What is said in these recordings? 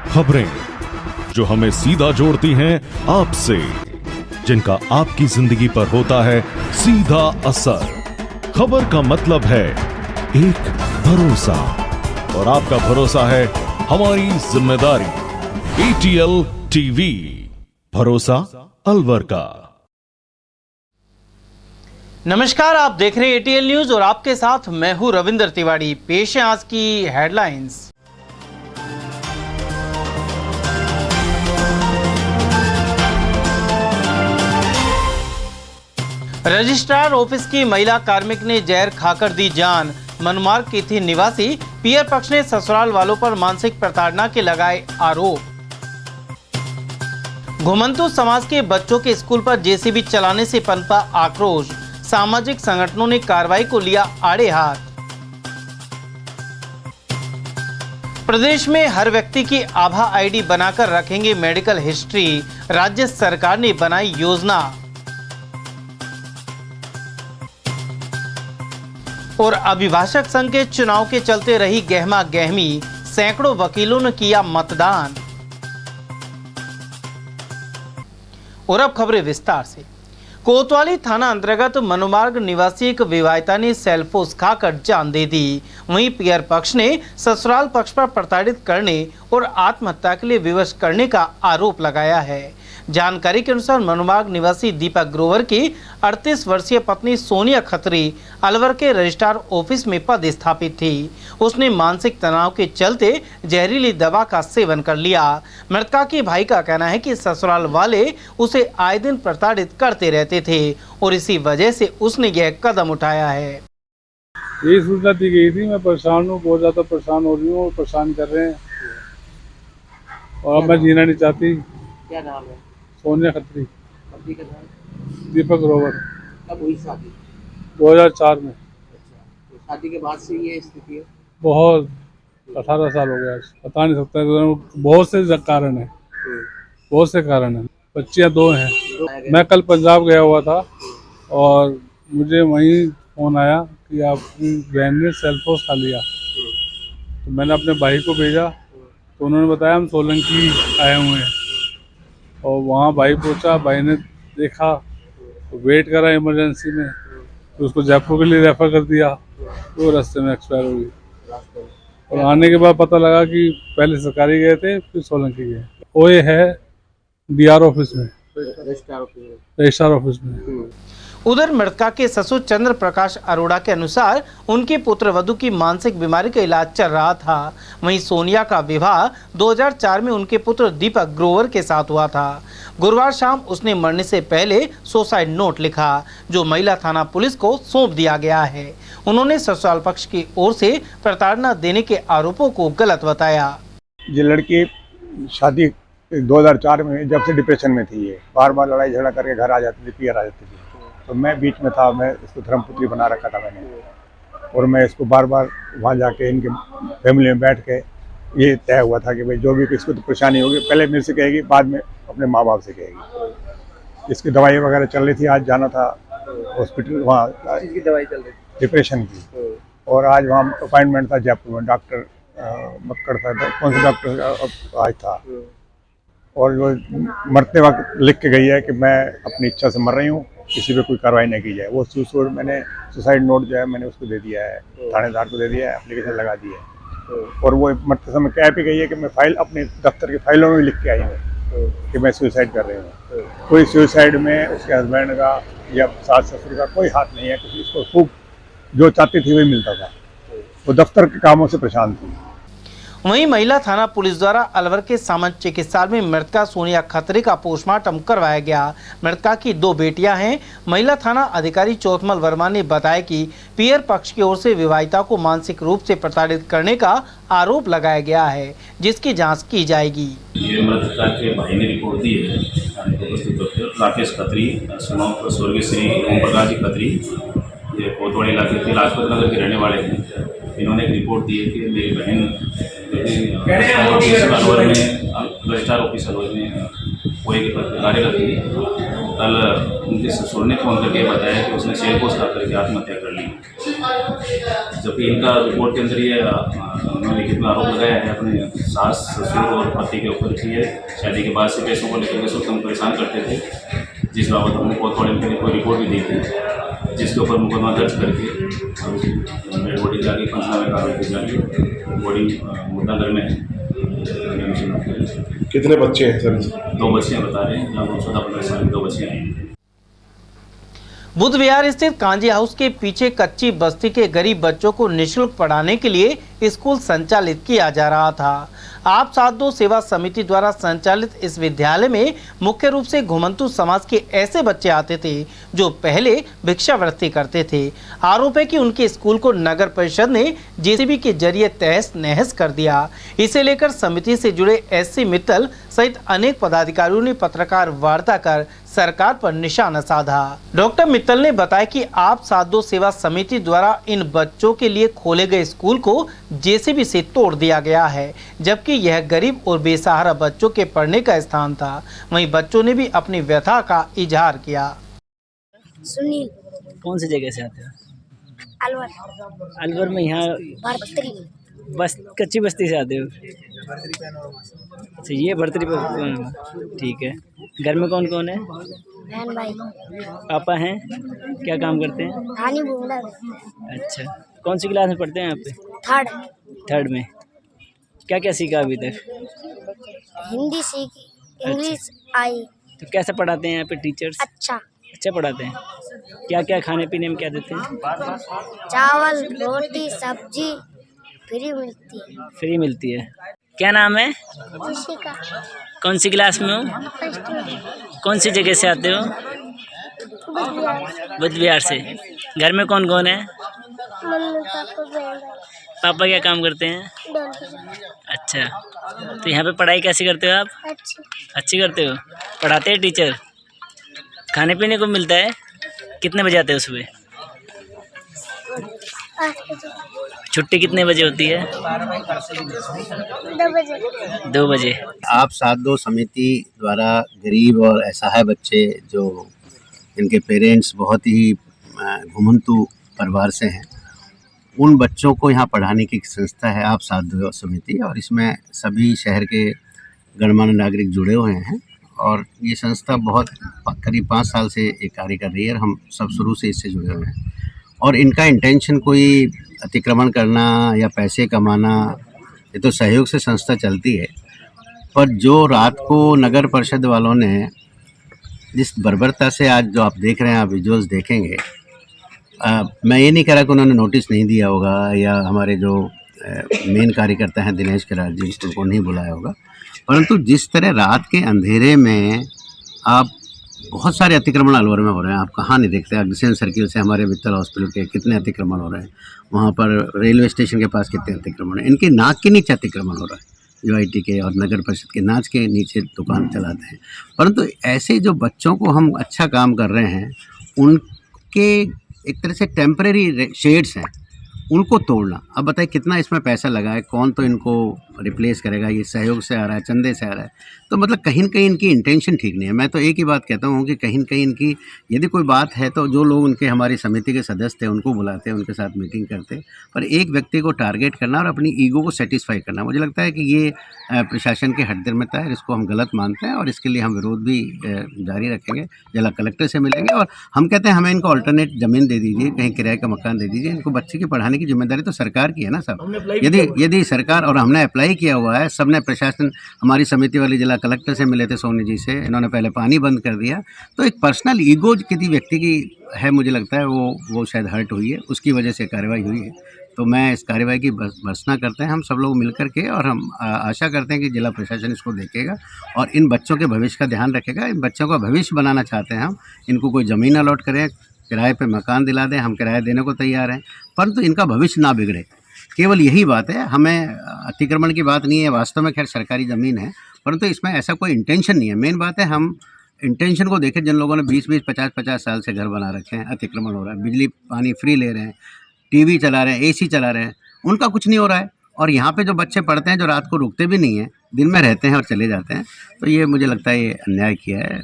खबरें जो हमें सीधा जोड़ती हैं आपसे, जिनका आपकी जिंदगी पर होता है सीधा असर। खबर का मतलब है एक भरोसा, और आपका भरोसा है हमारी जिम्मेदारी। ATL टीवी, भरोसा अलवर का। नमस्कार, आप देख रहे हैं ATL न्यूज और आपके साथ मैं हूं रविंद्र तिवारी। पेश है आज की हेडलाइंस। रजिस्ट्रार ऑफिस की महिला कार्मिक ने जहर खाकर दी जान। मनमार्ग की थी निवासी। पियर पक्ष ने ससुराल वालों पर मानसिक प्रताड़ना के लगाए आरोप। घुमंतु समाज के बच्चों के स्कूल पर जेसीबी चलाने से पनपा आक्रोश। सामाजिक संगठनों ने कार्रवाई को लिया आड़े हाथ। प्रदेश में हर व्यक्ति की आभा आईडी बनाकर रखेंगे मेडिकल हिस्ट्री। राज्य सरकार ने बनाई योजना। और अभिभाषक संघ के चुनाव के चलते रही गहमा गहमी। सैकड़ों वकीलों ने किया मतदान। और अब खबरें विस्तार से। कोतवाली थाना अंतर्गत मनमार्ग निवासी एक विवाहिता ने सेल्फोस खाकर जान दे दी। वहीं पियर पक्ष ने ससुराल पक्ष पर प्रताड़ित करने और आत्महत्या के लिए विवश करने का आरोप लगाया है। जानकारी के अनुसार मनमार्ग निवासी दीपक ग्रोवर की 38 वर्षीय पत्नी सोनिया खत्री अलवर के रजिस्ट्रार ऑफिस में पदस्थापित थी। उसने मानसिक तनाव के चलते जहरीली दवा का सेवन कर लिया। मृतका के भाई का कहना है कि ससुराल वाले उसे आए दिन प्रताड़ित करते रहते थे और इसी वजह से उसने यह कदम उठाया है। यही सूचना दी गई थी। मैं परेशान हूँ, बहुत ज्यादा परेशान हो रही हूँ, परेशान कर रहे हैं और अब मैं जीना नहीं चाहती। क्या नाम है? सोनिया खत्री। पति का नाम? दीपक ग्रोवर। कब हुई शादी? 2004 में। अच्छा, तो शादी के बाद से ये स्थिति है? बहुत 18 साल हो गया, बता नहीं सकता। बहुत से कारण है, बहुत से कारण है। बच्चियां 2 हैं। मैं कल पंजाब गया हुआ था और मुझे वहीं फोन आया कि आपकी बहन ने सेल्फोस खा लिया। तो मैंने अपने भाई को भेजा, तो उन्होंने बताया हम सोलंकी आए हुए हैं। और वहाँ भाई पहुँचा, भाई ने देखा तो वेट करा इमरजेंसी में, तो उसको जयपुर के लिए रेफर कर दिया। तो रास्ते में एक्सपायर हो गई। और आने के बाद पता लगा कि पहले सरकारी गए थे, फिर सोलंकी गए। वो ये है DR ऑफिस में, रजिस्ट्रार ऑफिस में। उधर मृतका के ससुर चंद्र प्रकाश अरोड़ा के अनुसार उनके पुत्र वधू की मानसिक बीमारी का इलाज चल रहा था। वहीं सोनिया का विवाह 2004 में उनके पुत्र दीपक ग्रोवर के साथ हुआ था। गुरुवार शाम उसने मरने से पहले सुसाइड नोट लिखा, जो महिला थाना पुलिस को सौंप दिया गया है। उन्होंने ससुराल पक्ष की ओर से प्रताड़ना देने के आरोपों को गलत बताया। ये लड़की शादी 2004 में जब से डिप्रेशन में थी, ये बार बार लड़ाई झगड़ा करके घर आ जाती थी, पियर आ जाती थी। तो मैं बीच में था, मैं इसको धर्मपुत्री बना रखा था मैंने, और मैं इसको बार बार वहाँ जाके इनके फैमिली में बैठ के ये तय हुआ था कि भाई जो भी इसको तो परेशानी होगी पहले मेरे से कहेगी, बाद में अपने माँ बाप से कहेगी। इसकी दवाई वगैरह चल रही थी। आज जाना था हॉस्पिटल, वहाँ दवाई चल रही डिप्रेशन की। और आज वहाँ अपॉइंटमेंट था जयपुर में, डॉक्टर मक्कड़ था, कौन सा डॉक्टर आज था। और जो मरते वक्त लिख के गई है कि मैं अपनी इच्छा से मर रही हूँ, किसी पे कोई कार्रवाई नहीं की जाए। वो मैंने सुसाइड नोट जो है मैंने उसको दे दिया है, थानेदार को दे दिया है, एप्लीकेशन लगा दी है। और वो मरते समय कह भी गई है कि मैं फाइल अपने दफ्तर की फाइलों में लिख के आई हूँ कि मैं सुसाइड कर रही हूँ। कोई सुसाइड में उसके हस्बैंड का या सास ससुर का कोई हाथ नहीं है, क्योंकि उसको खूब जो चाहती थी वही मिलता था। वो दफ्तर के कामों से परेशान थी। वहीं महिला थाना पुलिस द्वारा अलवर के सामान्य चिकित्सालय में मृतका सोनिया खत्री का पोस्टमार्टम करवाया गया। मृतका की 2 बेटियां हैं। महिला थाना अधिकारी चौथमल वर्मा ने बताया कि पियर पक्ष की ओर से विवाहिता को मानसिक रूप से प्रताड़ित करने का आरोप लगाया गया है, जिसकी जांच की जाएगी। ये मृतका के भाई ने रिपोर्ट दी है। राकेश खत्री, स्वर्गीय श्री ओम प्रकाश जी खत्री, ये कोतवाली इलाके के लाजपत नगर के रहने वाले हैं। इन्होंने एक रिपोर्ट दी है कि मेरी बहन अलवर में रजिस्ट्रार ऑफिस अलवर में कोई कार्यरत थी। कल उनके ससुर ने फ़ोन करके बताया कि उसने सेल्फोस खा करके आत्महत्या कर ली। जबकि इनका रिपोर्ट के अंदर ये उन्होंने लिखित में आरोप लगाया है अपने सास ससुर और पति के ऊपर कि ये शादी के बाद से पैसों को लेकर के सबको परेशान करते थे, जिस बाबत हमने कोतवाली में कोई रिपोर्ट भी दी थी, जिसके ऊपर मुकदमा दर्ज करके डेड बॉडी जाके पंचनामे कार्रवाई जाके बॉडी मुर्दाघर में है। कितने बच्चे हैं सर? 2 बच्चियाँ बता रहे हैं, लगभग 14-15 साल की 2 बच्चियाँ हैं। बुध विहार स्थित कांजी हाउस के पीछे कच्ची बस्ती के गरीब बच्चों को निःशुल्क पढ़ाने के लिए स्कूल संचालित किया जा रहा था। आप साथ दो सेवा समिति द्वारा संचालित इस विद्यालय में मुख्य रूप से घुमंतु समाज के ऐसे बच्चे आते थे जो पहले भिक्षावृत्ति करते थे। आरोप है कि उनके स्कूल को नगर परिषद ने जेसीबी के जरिए तहस नहस कर दिया। इसे लेकर समिति से जुड़े एससी मित्तल सहित अनेक पदाधिकारियों ने पत्रकार वार्ता कर सरकार पर निशाना साधा। डॉक्टर मित्तल ने बताया कि आप साथ दो सेवा समिति द्वारा इन बच्चों के लिए खोले गए स्कूल को जेसीबी से तोड़ दिया गया है, जबकि यह गरीब और बेसहारा बच्चों के पढ़ने का स्थान था। वहीं बच्चों ने भी अपनी व्यथा का इजहार किया। सुनील। कौन सी जगह से आते हो? अलवर। अलवर में यहाँ भर्तरी। बस कच्ची बस्ती से आते हो? अच्छा, ये भर्तरी पर। ठीक है। घर में कौन कौन है? बहन भाई। पापा हैं? क्या काम करते हैं? धानी बुंगला। अच्छा, कौन सी क्लास में पढ़ते हैं यहाँ पे? थर्ड में। क्या क्या सीखा अभी तक? हिंदी सीखी, इंग्लिश आई। तो कैसे पढ़ाते हैं यहाँ पे टीचर्स? अच्छा पढ़ाते हैं। क्या क्या खाने पीने में क्या देते हैं? चावल, रोटी, सब्जी फ्री मिलती है। फ्री मिलती है। क्या नाम है? ऋषिका। कौन सी क्लास में हो? फर्स्ट में। कौन सी जगह से आते हो? बुध विहार से। घर में कौन कौन है? मम्मी, पापा, बहन भाई। पापा क्या काम करते हैं? अच्छा, तो यहाँ पे पढ़ाई कैसे करते हो आप? अच्छी करते हो। पढ़ाते हैं टीचर? खाने पीने को मिलता है? कितने बजे आते हो सुबह? 8 बजे। छुट्टी कितने बजे होती है? 2 बजे। 2 बजे। आप साथ दो समिति द्वारा गरीब और असहाय बच्चे जो इनके पेरेंट्स बहुत ही घुमंतु परिवार से हैं, उन बच्चों को यहाँ पढ़ाने की एक संस्था है आप साथ दो समिति, और इसमें सभी शहर के गणमान्य नागरिक जुड़े हुए हैं। और ये संस्था बहुत करीब 5 साल से ये कार्य कर रही है और हम सब शुरू से इससे जुड़े हुए हैं। और इनका इंटेंशन कोई अतिक्रमण करना या पैसे कमाना, ये तो सहयोग से संस्था चलती है। पर जो रात को नगर परिषद वालों ने जिस बर्बरता से आज जो आप देख रहे हैं, आप विजुअल्स देखेंगे, मैं ये नहीं कह रहा कि उन्होंने नोटिस नहीं दिया होगा या हमारे जो मेन कार्यकर्ता हैं दिनेश करार जी, उनको नहीं बुलाया होगा, परंतु जिस तरह रात के अंधेरे में आप बहुत सारे अतिक्रमण अलवर में हो रहे हैं, आप कहाँ नहीं देखते। अग्रसेन सर्किल से हमारे मित्तल हॉस्पिटल के कितने अतिक्रमण हो रहे हैं, वहाँ पर रेलवे स्टेशन के पास कितने अतिक्रमण हैं। इनके नाक के नीचे अतिक्रमण हो रहा है, यूआईटी के और नगर परिषद के नाच के नीचे दुकान चलाते हैं। परंतु ऐसे जो बच्चों को हम अच्छा काम कर रहे हैं, उनके एक तरह से टेम्परेरी शेड्स हैं, उनको तोड़ना। अब बताइए कितना इसमें पैसा लगा है, कौन तो इनको रिप्लेस करेगा? ये सहयोग से आ रहा है, चंदे से आ रहा है, तो मतलब कहीं न कहीं इनकी इंटेंशन ठीक नहीं है। मैं तो एक ही बात कहता हूँ कि कहीं न कहीं इनकी यदि कोई बात है तो जो लोग उनके हमारी समिति के सदस्य थे उनको बुलाते, उनके साथ मीटिंग करते, पर एक व्यक्ति को टारगेट करना और अपनी ईगो को सेटिस्फाई करना, मुझे लगता है कि ये प्रशासन की हठधर्मिता है। इसको हम गलत मानते हैं और इसके लिए हम विरोध भी जारी रखेंगे। जिला कलेक्टर से मिलेंगे और हम कहते हैं हमें इनको अल्टरनेट ज़मीन दे दीजिए, कहीं किराए का मकान दे दीजिए। इनको बच्चे की पढ़ाने की जिम्मेदारी तो सरकार की है ना साहब। यदि सरकार, और हमने अप्लाई किया हुआ है, सबने प्रशासन, हमारी समिति वाली जिला कलेक्टर से मिले थे सोनी जी से, इन्होंने पहले पानी बंद कर दिया। तो एक पर्सनल ईगो किसी व्यक्ति की है, मुझे लगता है वो शायद हर्ट हुई है, उसकी वजह से कार्रवाई हुई है। तो मैं इस कार्रवाई की भर्त्सना करते हैं हम सब लोग मिलकर के, और हम आशा करते हैं कि जिला प्रशासन इसको देखेगा और इन बच्चों के भविष्य का ध्यान रखेगा। इन बच्चों का भविष्य बनाना चाहते हैं हम, इनको कोई ज़मीन अलॉट करें, किराए पे मकान दिला दें, हम किराया देने को तैयार हैं, परंतु इनका भविष्य ना बिगड़े, केवल यही बात है। हमें अतिक्रमण की बात नहीं है, वास्तव में खैर सरकारी ज़मीन है, परंतु इसमें ऐसा कोई इंटेंशन नहीं है। मेन बात है हम इंटेंशन को देखें। जिन लोगों ने 20-20, 50-50 साल से घर बना रखे हैं, अतिक्रमण हो रहा है, बिजली पानी फ्री ले रहे हैं, टीवी चला रहे हैं, एसी चला रहे हैं, उनका कुछ नहीं हो रहा है। और यहाँ पे जो बच्चे पढ़ते हैं, जो रात को रुकते भी नहीं हैं, दिन में रहते हैं और चले जाते हैं, तो ये मुझे लगता है ये अन्याय किया है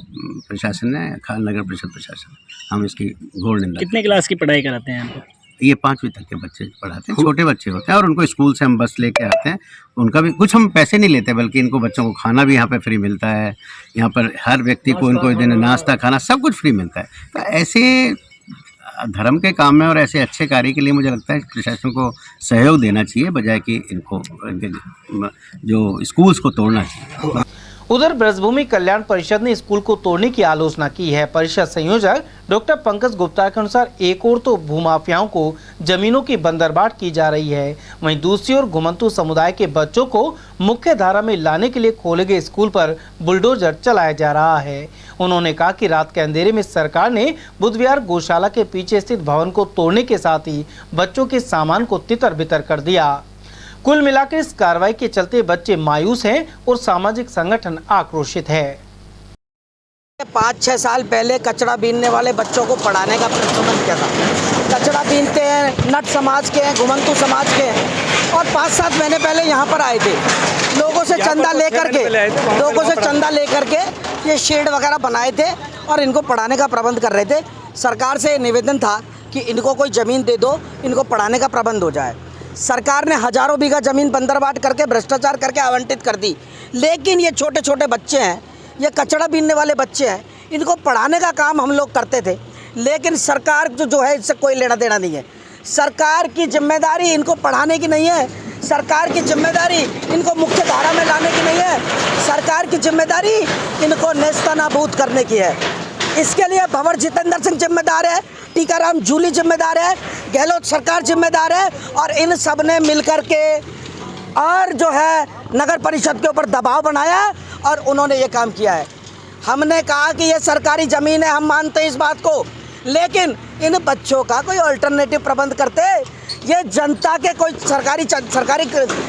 प्रशासन ने, खान नगर परिषद प्रशासन। हम इसकी घोर निंदा। कितने क्लास की पढ़ाई कराते हैं यहाँ पे? ये 5वीं तक के बच्चे पढ़ाते हैं, छोटे बच्चे होते हैं और उनको स्कूल से हम बस लेके आते हैं। उनका भी कुछ हम पैसे नहीं लेते, बल्कि इनको बच्चों को खाना भी यहाँ पे फ्री मिलता है। यहाँ पर हर व्यक्ति को इनको दिन नाश्ता खाना सब कुछ फ्री मिलता है। तो ऐसे धर्म के काम में और ऐसे अच्छे कार्य के लिए मुझे लगता है प्रशासन को सहयोग देना चाहिए, बजाय कि इनको इनके जो स्कूल्स को तोड़ना चाहिए। उधर ब्रजभूमि कल्याण परिषद ने स्कूल को तोड़ने की आलोचना की है। परिषद संयोजक डॉक्टर पंकज गुप्ता के अनुसार एक ओर तो भूमाफियाओं को जमीनों की बंदरबाट की जा रही है, वहीं दूसरी ओर घुमंतू समुदाय के बच्चों को मुख्य धारा में लाने के लिए खोले गए स्कूल पर बुलडोजर चलाया जा रहा है। उन्होंने कहा कि रात के अंधेरे में सरकार ने बुधवार गौशाला के पीछे स्थित भवन को तोड़ने के साथ ही बच्चों के सामान को तितर बितर कर दिया। कुल मिलाकर इस कार्रवाई के चलते बच्चे मायूस हैं और सामाजिक संगठन आक्रोशित है। 5-6 साल पहले कचरा बीनने वाले बच्चों को पढ़ाने का प्रचलन किया था। कचरा बीनते हैं, नट समाज के हैं, घुमंतू समाज के हैं और 5-7 महीने पहले यहाँ पर आए थे। लोगों से चंदा लेकर के ये शेड वगैरह बनाए थे और इनको पढ़ाने का प्रबंध कर रहे थे। सरकार से निवेदन था कि इनको कोई ज़मीन दे दो, इनको पढ़ाने का प्रबंध हो जाए। सरकार ने हजारों बीघा ज़मीन बंदरबाट करके भ्रष्टाचार करके आवंटित कर दी, लेकिन ये छोटे छोटे बच्चे हैं, ये कचरा बीनने वाले बच्चे हैं, इनको पढ़ाने का काम हम लोग करते थे। लेकिन सरकार जो है इससे कोई लेना देना नहीं है। सरकार की जिम्मेदारी इनको पढ़ाने की नहीं है, सरकार की जिम्मेदारी इनको मुख्य धारा में लाने की नहीं है, सरकार की जिम्मेदारी इनको नेस्तनाबूद करने की है। इसके लिए भंवर जितेंद्र सिंह जिम्मेदार है, टीकाराम जूली जिम्मेदार है, गहलोत सरकार जिम्मेदार है और इन सब ने मिलकर के और जो है नगर परिषद के ऊपर दबाव बनाया और उन्होंने ये काम किया है। हमने कहा कि ये सरकारी ज़मीन है, हम मानते हैं इस बात को, लेकिन इन बच्चों का कोई अल्टरनेटिव प्रबंध करते। ये जनता के कोई सरकारी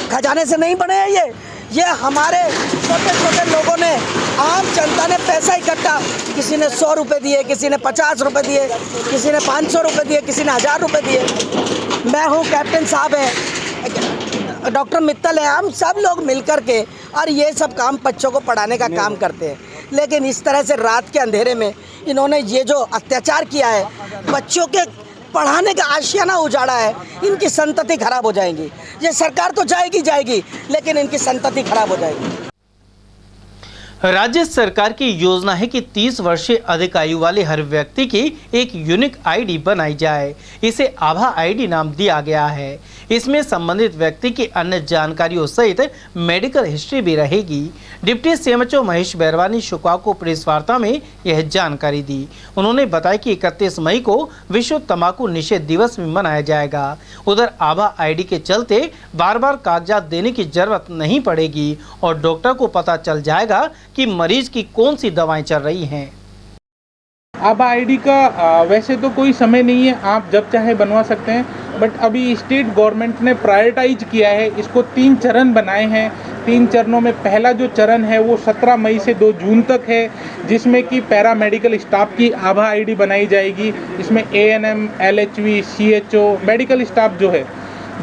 खजाने से नहीं बने हैं। ये हमारे छोटे छोटे लोगों ने, आम जनता ने पैसा इकट्ठा, किसी ने 100 रुपये दिए, किसी ने 50 रुपये दिए, किसी ने 500 रुपये दिए, किसी ने 1000 रुपये दिए। मैं हूँ, कैप्टन साहब हैं, डॉक्टर मित्तल है, हम सब लोग मिलकर के और ये सब काम बच्चों को पढ़ाने का काम करते हैं। लेकिन इस तरह से रात के अंधेरे में इन्होंने ये जो अत्याचार किया है, बच्चों के पढ़ाने का आशियाना उजाड़ा है, इनकी संतति खराब हो जाएगी। ये सरकार तो जाएगी, लेकिन इनकी संतति खराब हो जाएगी। राज्य सरकार की योजना है कि 30 वर्ष से अधिक आयु वाले हर व्यक्ति की एक यूनिक आईडी बनाई जाए। इसे आभा आईडी नाम दिया गया है। इसमें संबंधित व्यक्ति की अन्य जानकारियों सहित मेडिकल हिस्ट्री भी रहेगी। डिप्टी सीएमएचओ महेश बैरवा ने शुक्रवार को प्रेस वार्ता में यह जानकारी दी। उन्होंने बताया कि 31 मई को विश्व तंबाकू निषेध दिवस भी मनाया जाएगा। उधर आभा आईडी के चलते बार बार कागजात देने की जरूरत नहीं पड़ेगी और डॉक्टर को पता चल जाएगा कि मरीज की कौन सी दवाएं चल रही हैं। आभा आईडी का वैसे तो कोई समय नहीं है, आप जब चाहे बनवा सकते हैं, बट अभी स्टेट गवर्नमेंट ने प्रायोरिटाइज किया है, इसको 3 चरण बनाए हैं। 3 चरणों में पहला जो चरण है वो 17 मई से 2 जून तक है, जिसमें कि पैरामेडिकल स्टाफ की आभा आईडी बनाई जाएगी। इसमें ANM, LHV, CHO, medical staff जो है।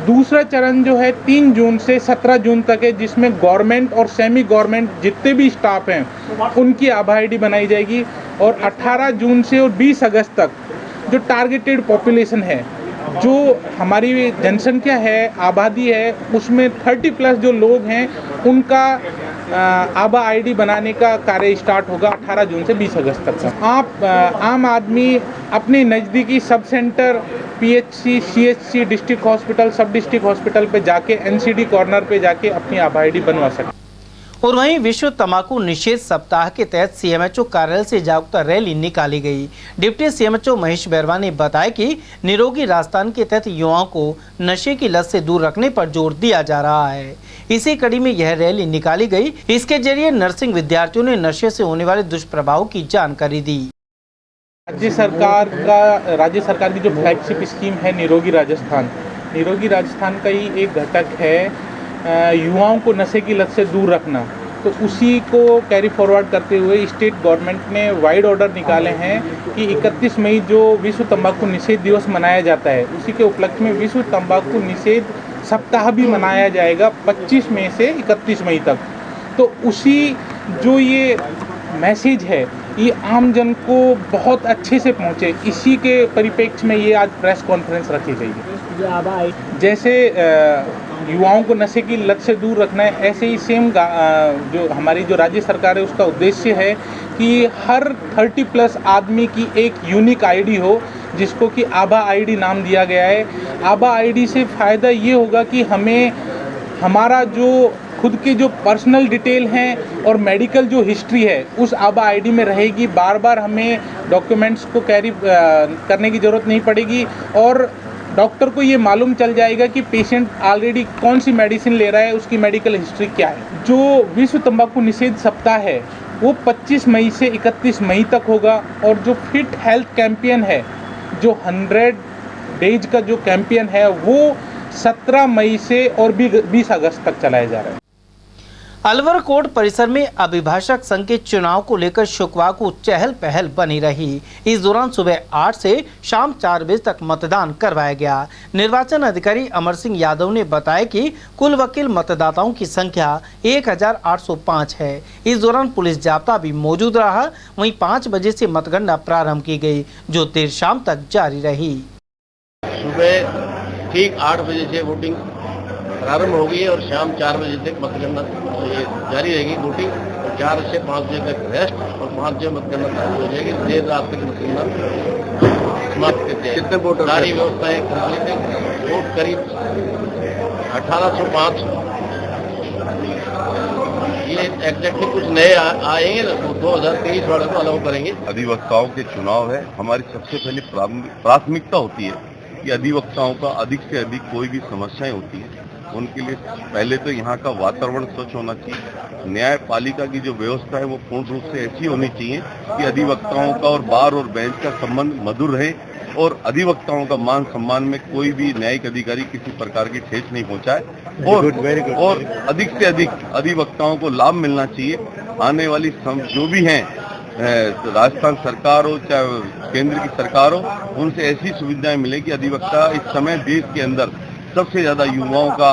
दूसरा चरण जो है 3 जून से 17 जून तक है, जिसमें गवर्नमेंट और सेमी गवर्नमेंट जितने भी स्टाफ हैं उनकी आभा आईडी बनाई जाएगी। और 18 जून से और 20 अगस्त तक जो टारगेटेड पॉपुलेशन है, जो हमारी जनसंख्या है, आबादी है, उसमें 30+ जो लोग हैं उनका आभा आईडी बनाने का कार्य स्टार्ट होगा 18 जून से 20 अगस्त तक का। आप आम आदमी अपने नज़दीकी sub centre, PHC, CHC, district hospital, सब डिस्ट्रिक्ट हॉस्पिटल पे जाके, NCD कॉर्नर पे जाके अपनी आभा आईडी बनवा सकते। और वहीं विश्व तंबाकू निषेध सप्ताह के तहत सीएमएचओ कार्यालय से जागरूकता रैली निकाली गई। डिप्टी सीएमएचओ महेश बैरवा ने बताया कि निरोगी राजस्थान के तहत युवाओं को नशे की लत से दूर रखने पर जोर दिया जा रहा है। इसी कड़ी में यह रैली निकाली गई। इसके जरिए नर्सिंग विद्यार्थियों ने नशे से होने वाले दुष्प्रभाव की जानकारी दी। राज्य सरकार की जो फ्लैगशिप स्कीम है निरोगी राजस्थान का ही एक घटक है युवाओं को नशे की लत से दूर रखना। तो उसी को कैरी फॉरवर्ड करते हुए स्टेट गवर्नमेंट ने वाइड ऑर्डर निकाले हैं कि 31 मई जो विश्व तंबाकू निषेध दिवस मनाया जाता है, उसी के उपलक्ष्य में विश्व तंबाकू निषेध सप्ताह भी मनाया जाएगा 25 मई से 31 मई तक। तो उसी जो ये मैसेज है ये आम जन को बहुत अच्छे से पहुँचे, इसी के परिप्रेक्ष्य में ये आज प्रेस कॉन्फ्रेंस रखी गई है। जैसे युवाओं को नशे की लत से दूर रखना है, ऐसे ही सेम जो हमारी जो राज्य सरकार है उसका उद्देश्य है कि हर 30+ आदमी की एक यूनिक आईडी हो, जिसको कि आभा आईडी नाम दिया गया है। आभा आईडी से फ़ायदा ये होगा कि हमें हमारा जो खुद के जो पर्सनल डिटेल हैं और मेडिकल जो हिस्ट्री है उस आभा आईडी में रहेगी। बार बार हमें डॉक्यूमेंट्स को कैरी करने की ज़रूरत नहीं पड़ेगी और डॉक्टर को ये मालूम चल जाएगा कि पेशेंट ऑलरेडी कौन सी मेडिसिन ले रहा है, उसकी मेडिकल हिस्ट्री क्या है। जो विश्व तंबाकू निषेध सप्ताह है वो 25 मई से 31 मई तक होगा और जो फिट हेल्थ कैंपेन है, जो 100 डेज का जो कैंपेन है वो 17 मई से और 20 अगस्त तक चलाया जा रहा है। अलवर कोर्ट परिसर में अभिभाषक संघ के चुनाव को लेकर शुक्रवार को चहल पहल बनी रही। इस दौरान सुबह 8 से शाम 4 बजे तक मतदान करवाया गया। निर्वाचन अधिकारी अमर सिंह यादव ने बताया कि कुल वकील मतदाताओं की संख्या 1805 है। इस दौरान पुलिस जाब्ता भी मौजूद रहा। वहीं 5 बजे से मतगणना प्रारंभ की गई, जो देर शाम तक जारी रही। सुबह ठीक 8 बजे से वोटिंग प्रारंभ हो गई है और शाम 4 बजे तक मतगणना जारी रहेगी वोटिंग। 4 से 5 बजे तक रेस्ट और 5 बजे मतगणना चालू हो जाएगी। देर रात तक मतगणना समाप्त करते हैं। कितने वोट सारी व्यवस्थाएं कंप्लीट है। वोट करीब 1805। ये एग्जैक्टली कुछ नए आएंगे ना, तो 2023 वाले को अलाउ करेंगे। अधिवक्ताओं के चुनाव है, हमारी सबसे पहली प्राथमिकता होती है कि अधिवक्ताओं का अधिक से अधिक कोई भी समस्याएं होती है उनके लिए पहले तो यहाँ का वातावरण स्वच्छ होना चाहिए। न्यायपालिका की जो व्यवस्था है वो पूर्ण रूप से ऐसी होनी चाहिए कि अधिवक्ताओं का और बार और बेंच का संबंध मधुर रहे और अधिवक्ताओं का मान सम्मान में कोई भी न्यायिक अधिकारी किसी प्रकार की ठेस नहीं पहुंचाए और अधिक से अधिक अधिवक्ताओं को लाभ मिलना चाहिए। आने वाली जो भी हैं, राजस्थान सरकार हो चाहे केंद्र की सरकार हो, उनसे ऐसी सुविधाएं मिले कि अधिवक्ता इस समय देश के अंदर सबसे ज्यादा युवाओं का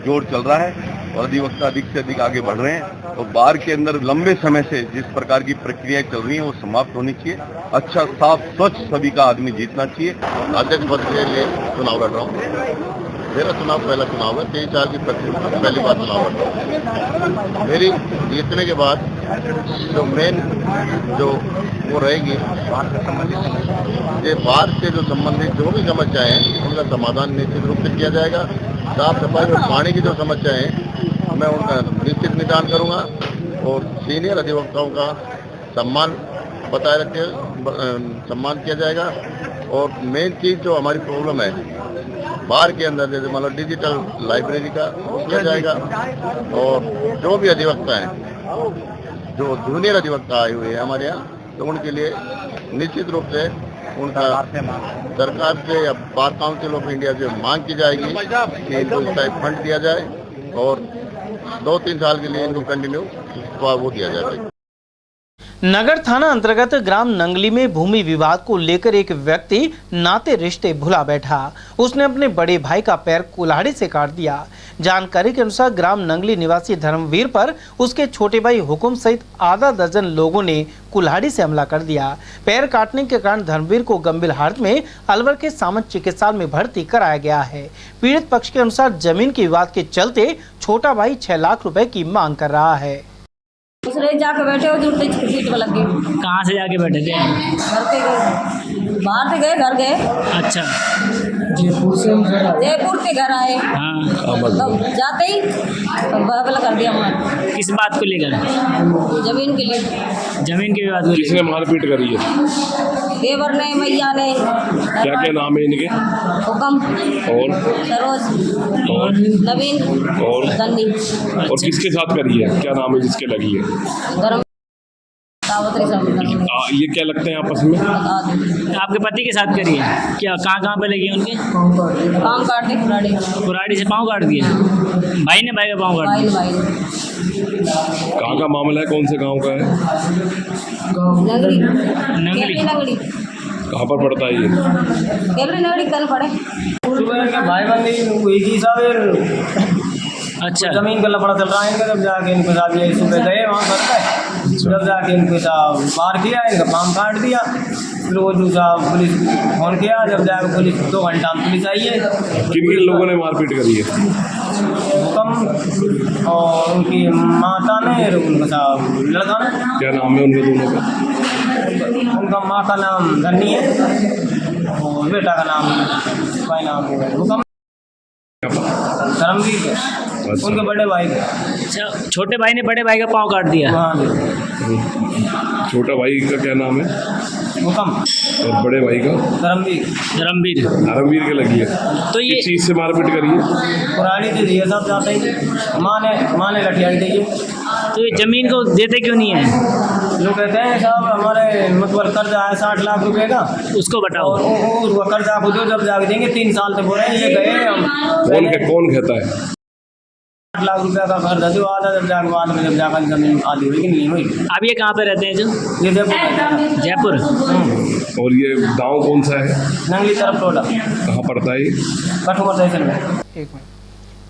जोर चल रहा है और अधिवक्ता अधिक से अधिक आगे बढ़ रहे हैं और बार के अंदर लंबे समय से जिस प्रकार की प्रक्रियाएं चल रही हैं वो समाप्त होनी चाहिए। अच्छा साफ स्वच्छ सभी का आदमी जीतना चाहिए। अध्यक्ष पद के लिए चुनाव लड़ रहा हूँ। मेरा चुनाव पहला चुनाव है। 3 साल की प्रक्रिया पहली बार चुनाव लड़ रहा हूँ। मेरी जीतने के बाद जो मेन जो वो रहेगी ये बाढ़ से जो संबंधित जो भी समस्याएं हैं उनका समाधान निश्चित रूप से किया जाएगा। साफ सफाई और पानी की जो समस्याएं हैं मैं उनका निश्चित निदान करूंगा और सीनियर अधिवक्ताओं का सम्मान बताए रखे सम्मान किया जाएगा। और मेन चीज जो हमारी प्रॉब्लम है बाहर के अंदर जैसे मतलब डिजिटल लाइब्रेरी का किया जाएगा और जो भी अधिवक्ता हैं जो जूनियर अधिवक्ता आए हुए हैं हमारे यहाँ तो उनके लिए निश्चित रूप से उनका सरकार से या बार काउंसिल ऑफ इंडिया से मांग की जाएगी कि इनको इसका एक फंड दिया जाए और 2-3 साल के लिए इनको कंटिन्यू वो दिया जाए। नगर थाना अंतर्गत ग्राम नंगली में भूमि विवाद को लेकर एक व्यक्ति नाते रिश्ते भुला बैठा। उसने अपने बड़े भाई का पैर कुल्हाड़ी से काट दिया। जानकारी के अनुसार ग्राम नंगली निवासी धर्मवीर पर उसके छोटे भाई हुकुम सहित आधा दर्जन लोगों ने कुल्हाड़ी से हमला कर दिया। पैर काटने के कारण धर्मवीर को गंभीर हालत में अलवर के सामंत चिकित्सालय में भर्ती कराया गया है। पीड़ित पक्ष के अनुसार जमीन के विवाद के चलते छोटा भाई 6 लाख रुपए की मांग कर रहा है। दूसरे जाके बैठे हो जुड़ते सीट पर लग गए। कहाँ से जाके बैठे थे? घर के गए, बाहर से गए, घर गए। अच्छा, जयपुर से घर आए। हाँ, तब जाते ही बहबला कर दिया हमारे। किस बात को लेकर? जमीन के लिए। जमीन के विवाद में किसने मारपीट करी है? देवर ने, मैया ने। क्या क्या नाम है इनके? हुकम और सरोज और नवीन और गंदी। और किसके साथ करी है? क्या नाम है जिसके लगी है? ये क्या लगते हैं आपस में? आपके पति के साथ करी है क्या? कहाँ पे लगी उनके? पाँव काट दिए कुराड़ी। कुराड़ी से पाँव काट दिए? भाई ने भाई का पाँव काट दिया? कहाँ का मामला है? कौन से गांव का है? नंगली। कहाँ पर पड़ता है ये? नंगली कल पड़े। भाई बंदी हुई थी सब। अच्छा, जमीन का लफड़ा चल रहा है इनका। जब जाके इनको सुबह गए वहाँ पर जब जाके इनको साहब मार किया, इनका पाम काट दिया। फिर वो जो साहब पुलिस फोन किया, जब जाके पुलिस 2 घंटा में पुलिस आई है। किन किन लोगों ने मारपीट करी है? हुक्म और उनकी माता ने, उनका साहब लड़का ने। क्या नाम है उनके दोनों का? उनका माँ का नाम धनी है और बेटा का नाम भाई नाम हुक्म धर्मवीर है। अच्छा। उनके बड़े भाई का। अच्छा, छोटे भाई ने बड़े भाई का पाँव काट दिया। हाँ जी। छोटा भाई का क्या नाम है? हुक्म। और बड़े भाई का? धर्मवीर। धर्मवीर। धर्मवीर के लगी है। तो ये किस चीज़ से मारपीट करी है? पुरानी चीज ये सब जाते हैं। माँ ने लठियाई दी है। तो ये जमीन को देते क्यों नहीं है? लोग कहते हैं साहब हमारे मतलब कर्जा है 60 लाख रुपए का, उसको बताओ। और उसका कर्जा खुद जब जाके देंगे 3 साल से बोल रहे हैं। ये गए हम कौन कहता है? 60 लाख रुपए का कर्जा जो आधा जब जाके बाद में जब जाकर जमीन आधी हुई कि नहीं हुई। अब ये कहाँ पे रहते हैं जो? ये जयपुर। जयपुर। और ये गांव कौन सा है? नंगली तरफ टोला। कहाँ पड़ता है? कठुआ तहसील में। एक मिनट।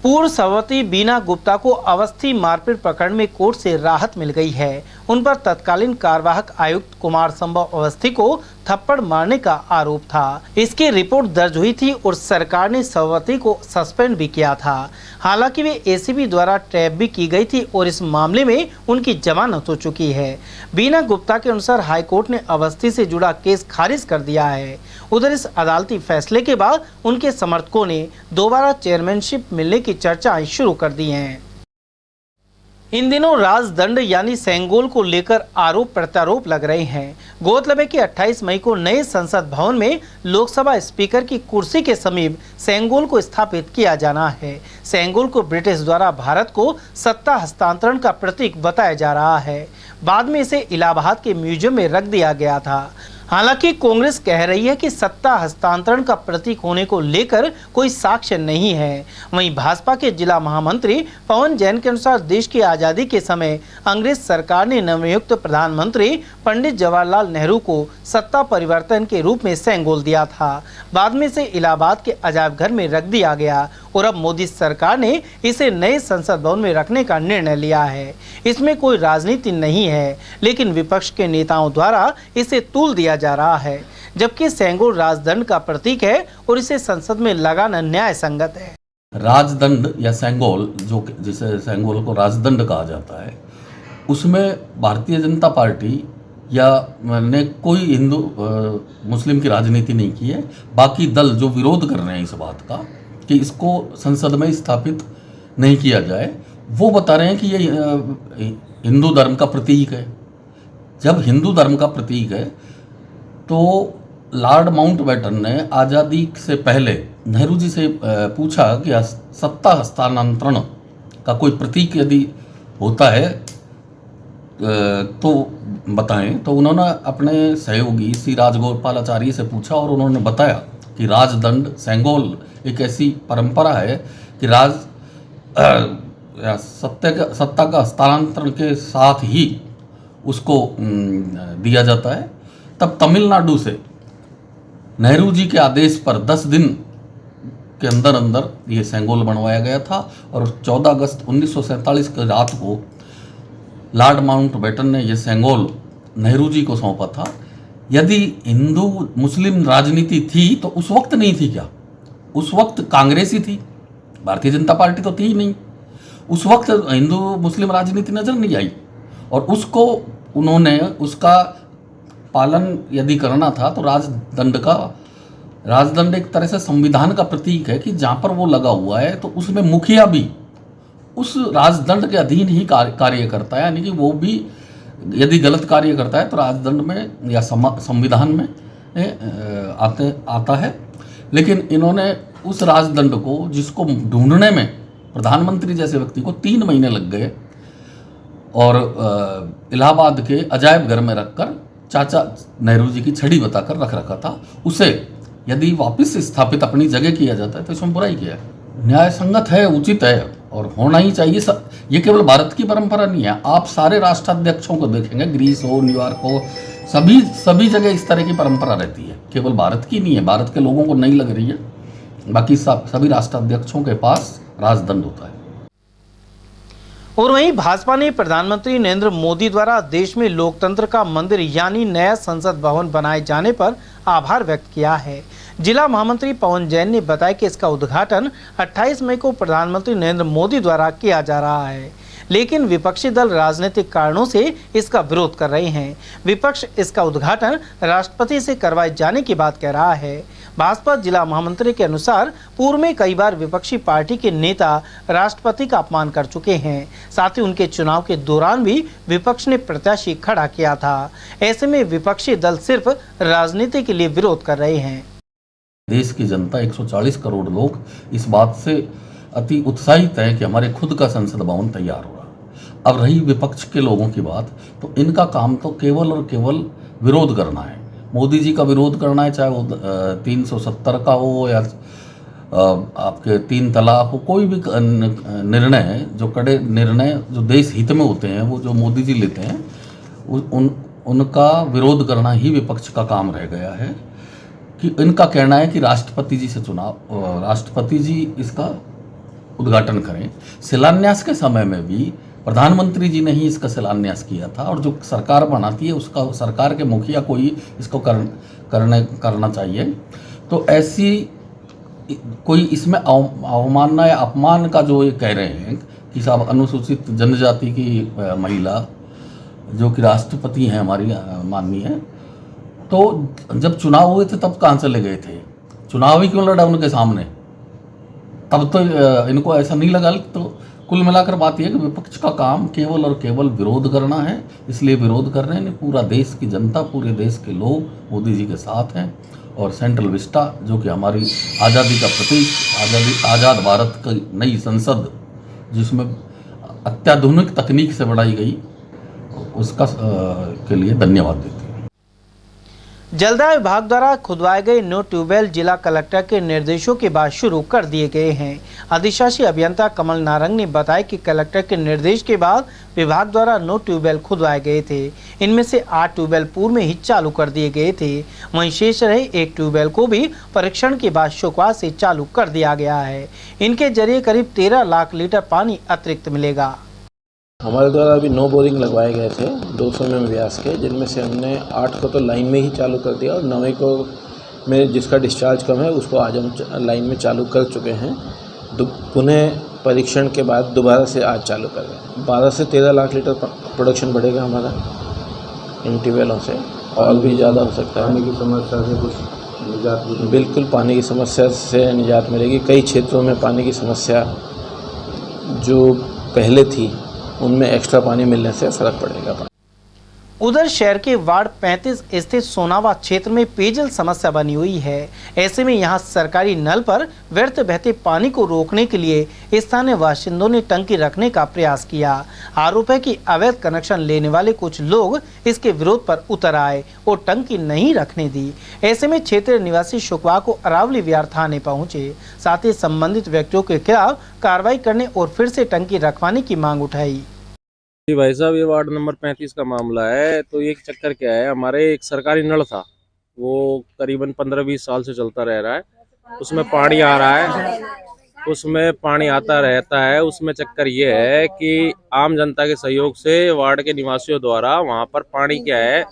पूर्व सभापति बीना गुप्ता को अवस्थी मारपीट प्रकरण में कोर्ट से राहत मिल गई है। उन पर तत्कालीन कार्यवाहक आयुक्त कुमार संभव अवस्थी को थप्पड़ मारने का आरोप था। इसकी रिपोर्ट दर्ज हुई थी और सरकार ने सभापति को सस्पेंड भी किया था। हालांकि वे एसीबी द्वारा ट्रैप भी की गई थी और इस मामले में उनकी जमानत हो चुकी है। बीना गुप्ता के अनुसार हाईकोर्ट ने अवस्थी से जुड़ा केस खारिज कर दिया है। उधर इस अदालती फैसले के बाद उनके समर्थकों ने दोबारा चेयरमैनशिप मिलने की चर्चाएं शुरू कर दी हैं। इन दिनों राजदंड यानी सेंगोल को लेकर आरोप प्रत्यारोप लग रहे हैं। गौरतलब है कि 28 मई को नए संसद भवन में लोकसभा स्पीकर की कुर्सी के समीप सेंगोल को स्थापित किया जाना है। सेंगोल को ब्रिटिश द्वारा भारत को सत्ता हस्तांतरण का प्रतीक बताया जा रहा है। बाद में इसे इलाहाबाद के म्यूजियम में रख दिया गया था। हालांकि कांग्रेस कह रही है कि सत्ता हस्तांतरण का प्रतीक होने को लेकर कोई साक्ष्य नहीं है। वहीं भाजपा के जिला महामंत्री पवन जैन के अनुसार देश की आज़ादी के समय अंग्रेज सरकार ने नवनियुक्त प्रधानमंत्री पंडित जवाहरलाल नेहरू को सत्ता परिवर्तन के रूप में सेंगोल दिया था। बाद में इसे इलाहाबाद के अजायब घर में रख दिया गया और अब मोदी सरकार ने इसे नए संसद भवन में रखने का निर्णय लिया है। इसमें कोई राजनीति नहीं है, लेकिन विपक्ष के नेताओं द्वारा इसे तूल दिया जा रहा है, जबकि सेंगोल राजदंड का प्रतीक है और इसे संसद में लगाना न्याय संगत है। राजदंड या सेंगोल, जो जिसे सेंगोल को राजदंड कहा जाता है, उसमें भारतीय जनता पार्टी या ने कोई हिंदू मुस्लिम की राजनीति नहीं की है। बाकी दल जो विरोध कर रहे हैं इस बात का कि इसको संसद में स्थापित नहीं किया जाए, वो बता रहे हैं कि ये हिंदू धर्म का प्रतीक है। जब हिंदू धर्म का प्रतीक है तो लॉर्ड माउंटबेटन ने आज़ादी से पहले नेहरू जी से पूछा कि सत्ता हस्तांतरण का कोई प्रतीक यदि होता है तो बताएं। तो उन्होंने अपने सहयोगी श्री राजगोपालाचारी से पूछा और उन्होंने बताया कि राजदंड सेंगोल एक ऐसी परंपरा है कि सत्ता का हस्तांतरण के साथ ही उसको दिया जाता है। तब तमिलनाडु से नेहरू जी के आदेश पर 10 दिन के अंदर अंदर ये सेंगोल बनवाया गया था और 14 अगस्त 1947 की रात को लॉर्ड माउंटबेटन ने यह सेंगोल नेहरू जी को सौंपा था। यदि हिंदू मुस्लिम राजनीति थी तो उस वक्त नहीं थी क्या? उस वक्त कांग्रेस ही थी, भारतीय जनता पार्टी तो थी ही नहीं। उस वक्त हिंदू मुस्लिम राजनीति नजर नहीं आई और उसको उन्होंने उसका पालन यदि करना था तो राजदंड एक तरह से संविधान का प्रतीक है कि जहाँ पर वो लगा हुआ है तो उसमें मुखिया भी उस राजदंड के अधीन ही कार्य करता है। यानी कि वो भी यदि गलत कार्य करता है तो राजदंड में या संविधान में आता है। लेकिन इन्होंने उस राजदंड को, जिसको ढूंढने में प्रधानमंत्री जैसे व्यक्ति को 3 महीने लग गए और इलाहाबाद के अजायब घर में रखकर चाचा नेहरू जी की छड़ी बताकर रख रखा था, उसे यदि वापस स्थापित अपनी जगह किया जाता है तो इसमें बुराई किया है। न्याय संगत है, उचित है और होना ही चाहिए। ये केवल भारत की परंपरा नहीं है, आप सारे राष्ट्राध्यक्षों को देखेंगे, ग्रीस हो, न्यूयॉर्क हो, सभी जगह इस तरह की परंपरा रहती है। केवल भारत की नहीं है, भारत के लोगों को नहीं लग रही है, बाकी सभी राष्ट्राध्यक्षों के पास राजदंड होता है। और वहीं भाजपा ने प्रधानमंत्री नरेंद्र मोदी द्वारा देश में लोकतंत्र का मंदिर यानी नया संसद भवन बनाए जाने पर आभार व्यक्त किया है। जिला महामंत्री पवन जैन ने बताया कि इसका उद्घाटन 28 मई को प्रधानमंत्री नरेंद्र मोदी द्वारा किया जा रहा है, लेकिन विपक्षी दल राजनीतिक कारणों से इसका विरोध कर रहे हैं। विपक्ष इसका उद्घाटन राष्ट्रपति से करवाए जाने की बात कह रहा है। भाजपा जिला महामंत्री के अनुसार पूर्व में कई बार विपक्षी पार्टी के नेता राष्ट्रपति का अपमान कर चुके हैं। साथ ही उनके चुनाव के दौरान भी विपक्ष ने प्रत्याशी खड़ा किया था। ऐसे में विपक्षी दल सिर्फ राजनीति के लिए विरोध कर रहे हैं। देश की जनता 140 करोड़ लोग इस बात से अति उत्साहित है कि हमारे खुद का संसद भवन तैयार हो रहा। अब रही विपक्ष के लोगों की बात, तो इनका काम तो केवल और केवल विरोध करना है। मोदी जी का विरोध करना है, चाहे वो 370 का हो या आपके 3 तलाक हो, कोई भी निर्णय, जो कड़े निर्णय जो देश हित में होते हैं, वो जो मोदी जी लेते हैं, उनका विरोध करना ही विपक्ष का काम रह गया है। कि इनका कहना है कि राष्ट्रपति जी से राष्ट्रपति जी इसका उद्घाटन करें। शिलान्यास के समय में भी प्रधानमंत्री जी ने ही इसका शिलान्यास किया था, और जो सरकार बनाती है उसका सरकार के मुखिया को ही इसको करना चाहिए। तो ऐसी कोई इसमें अवमानना या अपमान का जो ये कह रहे हैं कि साहब अनुसूचित जनजाति की महिला जो कि राष्ट्रपति हैं हमारी माननीय, तो जब चुनाव हुए थे तब कहाँ चले गए थे? चुनाव ही क्यों लड़ा उनके सामने? तब तो इनको ऐसा नहीं लगा। तो कुल मिलाकर बात यह है कि विपक्ष का काम केवल और केवल विरोध करना है, इसलिए विरोध कर रहे हैं। पूरा देश की जनता, पूरे देश के लोग मोदी जी के साथ हैं। और सेंट्रल विस्टा जो कि हमारी आज़ादी का प्रतीक, आज़ाद भारत की नई संसद जिसमें अत्याधुनिक तकनीक से बनाई गई, उसका के लिए धन्यवाद देते हैं। जलदाय विभाग द्वारा खुदवाए गए 9 ट्यूबवेल जिला कलेक्टर के निर्देशों के बाद शुरू कर दिए गए हैं। अधिशासी अभियंता कमल नारंग ने बताया कि कलेक्टर के निर्देश के बाद विभाग द्वारा 9 ट्यूबवेल खुदवाए गए थे। इनमें से 8 ट्यूबवेल पूर्व में ही चालू कर दिए गए थे। वहीं शेष रहे 1 ट्यूबवेल को भी परीक्षण के बाद शुक्रवार से चालू कर दिया गया है। इनके जरिए करीब 13 लाख लीटर पानी अतिरिक्त मिलेगा। हमारे द्वारा अभी 9 बोरिंग लगवाए गए थे 200 mm व्यास के, जिनमें से हमने 8 को तो लाइन में ही चालू कर दिया और 9वें को में जिसका डिस्चार्ज कम है उसको आज हम लाइन में चालू कर चुके हैं। पुनः परीक्षण के बाद दोबारा से आज चालू कर रहे हैं। 12 से 13 लाख लीटर प्रोडक्शन बढ़ेगा हमारा इन ट्यूबवेलों से, और भी ज़्यादा हो सकता है। पानी की समस्या से कुछ निजात? बिल्कुल पानी की समस्या से निजात मिलेगी। कई क्षेत्रों में पानी की समस्या जो पहले थी उनमें एक्स्ट्रा पानी मिलने से फर्क पड़ेगा। उधर शहर के वार्ड 35 स्थित सोनावा क्षेत्र में पेयजल समस्या बनी हुई है। ऐसे में यहां सरकारी नल पर व्यर्थ बहते पानी को रोकने के लिए स्थानीय बाशिंदों ने टंकी रखने का प्रयास किया। आरोप है कि अवैध कनेक्शन लेने वाले कुछ लोग इसके विरोध पर उतर आए और टंकी नहीं रखने दी। ऐसे में क्षेत्रीय निवासी शुक्रवार को अरावली विहार थाने पहुंचे, साथ ही संबंधित व्यक्तियों के खिलाफ कार्रवाई करने और फिर से टंकी रखवाने की मांग उठाई। जी भाई साहब, ये वार्ड नंबर 35 का मामला है। तो ये चक्कर क्या है, हमारे एक सरकारी नल था, वो करीबन 15-20 साल से चलता रह रहा है। उसमें पानी आ रहा है, उसमें पानी आता रहता है। उसमें चक्कर ये है कि आम जनता के सहयोग से वार्ड के निवासियों द्वारा वहाँ पर पानी क्या है,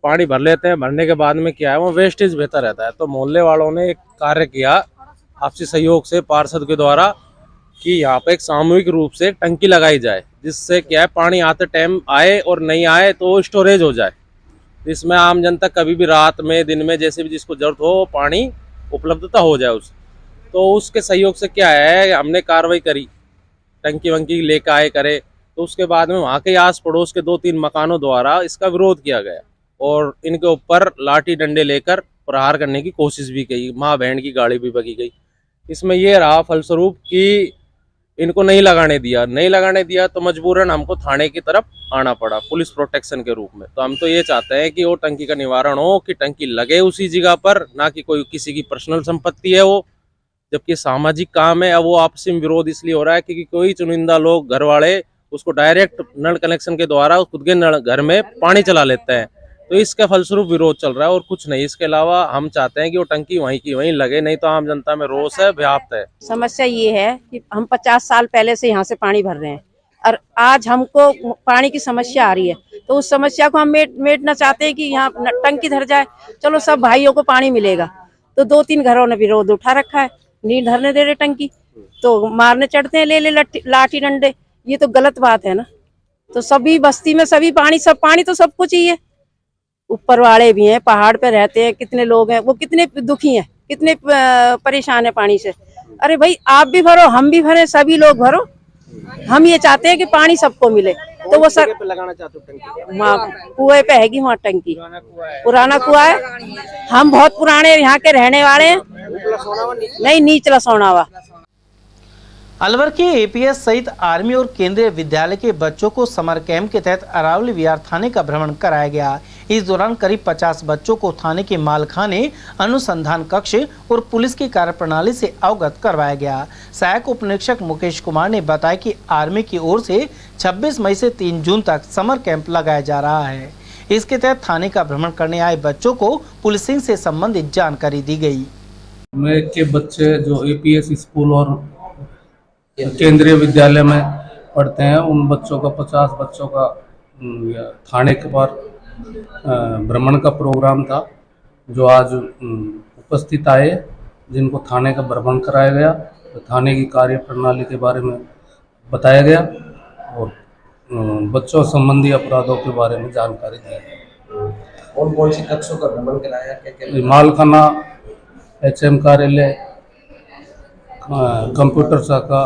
पानी भर लेते हैं। भरने के बाद में क्या है, वो वेस्टेज बहता रहता है। तो मोहल्ले वालों ने एक कार्य किया आपसी सहयोग से पार्षद के द्वारा कि यहाँ पे एक सामूहिक रूप से टंकी लगाई जाए, जिससे क्या है पानी आते टाइम आए और नहीं आए तो स्टोरेज हो जाए, जिसमें आम जनता कभी भी रात में दिन में जैसे भी जिसको जरूरत हो पानी उपलब्धता हो जाए उस। तो उसके सहयोग से क्या है, हमने कार्रवाई करी, टंकी वंकी लेकर आए करे। तो उसके बाद में वहाँ के आस पड़ोस के 2-3 मकानों द्वारा इसका विरोध किया गया और इनके ऊपर लाठी डंडे लेकर प्रहार करने की कोशिश भी की। माँ बहन की गाड़ी भी बगी गई। इसमें यह रहा फलस्वरूप कि इनको नहीं लगाने दिया तो मजबूरन हमको थाने की तरफ आना पड़ा पुलिस प्रोटेक्शन के रूप में। तो हम तो ये चाहते हैं कि वो टंकी का निवारण हो, कि टंकी लगे उसी जगह पर, ना कि कोई किसी की पर्सनल संपत्ति है वो, जबकि सामाजिक काम है। अब वो आपसी में विरोध इसलिए हो रहा है क्योंकि कोई चुनिंदा लोग घर वाले उसको डायरेक्ट नल कनेक्शन के द्वारा खुद के नल घर में पानी चला लेते हैं। तो इसका फलस्वरूप विरोध चल रहा है और कुछ नहीं। इसके अलावा हम चाहते हैं कि वो टंकी वहीं की वहीं लगे, नहीं तो आम जनता में रोष है, व्याप्त है। समस्या ये है कि हम 50 साल पहले से यहाँ से पानी भर रहे हैं और आज हमको पानी की समस्या आ रही है, तो उस समस्या को हम मेटना चाहते हैं कि यहाँ टंकी धर जाए। चलो सब भाइयों को पानी मिलेगा, तो 2-3 घरों ने विरोध उठा रखा है, नहीं धरने दे रहे टंकी, तो मारने चढ़ते हैं ले लाठी डंडे। ये तो गलत बात है ना। तो सभी बस्ती में सभी पानी तो सबको चाहिए। ऊपर वाले भी हैं, पहाड़ पे रहते हैं, कितने लोग हैं, वो कितने दुखी हैं, कितने परेशान है पानी से। अरे भाई आप भी भरो, हम भी भरे, सभी लोग भरो। हम ये चाहते हैं कि पानी सबको मिले। तो वो सर लगाना चाहते हो टंकी? वहाँ कुएं पे हैगी वहाँ टंकी, पुराना कुआ है। हम बहुत पुराने यहाँ के रहने वाले हैं। नहीं, नीचला सोनावा। अलवर के एपीएस सहित आर्मी और केंद्रीय विद्यालय के बच्चों को समर कैंप के तहत अरावली विहार थाने का भ्रमण कराया गया। इस दौरान करीब 50 बच्चों को थाने के मालखाने, अनुसंधान कक्ष और पुलिस की कार्यप्रणाली से अवगत करवाया गया। सहायक उप निरीक्षक मुकेश कुमार ने बताया कि आर्मी की ओर से 26 मई से 3 जून तक समर कैंप लगाया जा रहा है। इसके तहत थाने का भ्रमण करने आए बच्चों को पुलिसिंग से संबंधित जानकारी दी गई। मेरे के बच्चे जो एपीएस स्कूल और केंद्रीय विद्यालय में पढ़ते हैं, उन बच्चों का 50 बच्चों का थाने के पार भ्रमण का प्रोग्राम था, जो आज उपस्थित आए, जिनको थाने का भ्रमण कराया गया। तो थाने की कार्य प्रणाली के बारे में बताया गया और बच्चों संबंधी अपराधों के बारे में जानकारी दी। कौन सी कक्षों का भ्रमण कराया? क्या मालखाना, एचएम कार्यालय, कंप्यूटर शाखा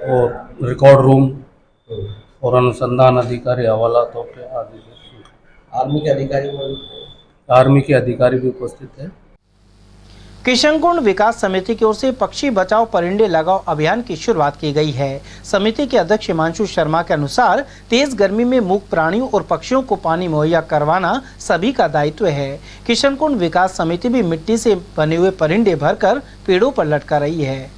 और रिकॉर्ड रूम और अनुसंधान अधिकारी हवालातों के आदि। आर्मी के अधिकारी भी उपस्थित है। किशनकुंड विकास समिति की ओर से पक्षी बचाओ परिंदे लगाओ अभियान की शुरुआत की गई है। समिति के अध्यक्ष हिमांशु शर्मा के अनुसार तेज गर्मी में मूक प्राणियों और पक्षियों को पानी मुहैया करवाना सभी का दायित्व है। किशनकुंड विकास समिति भी मिट्टी से बने हुए परिंदे भरकर पेड़ों पर लटका रही है।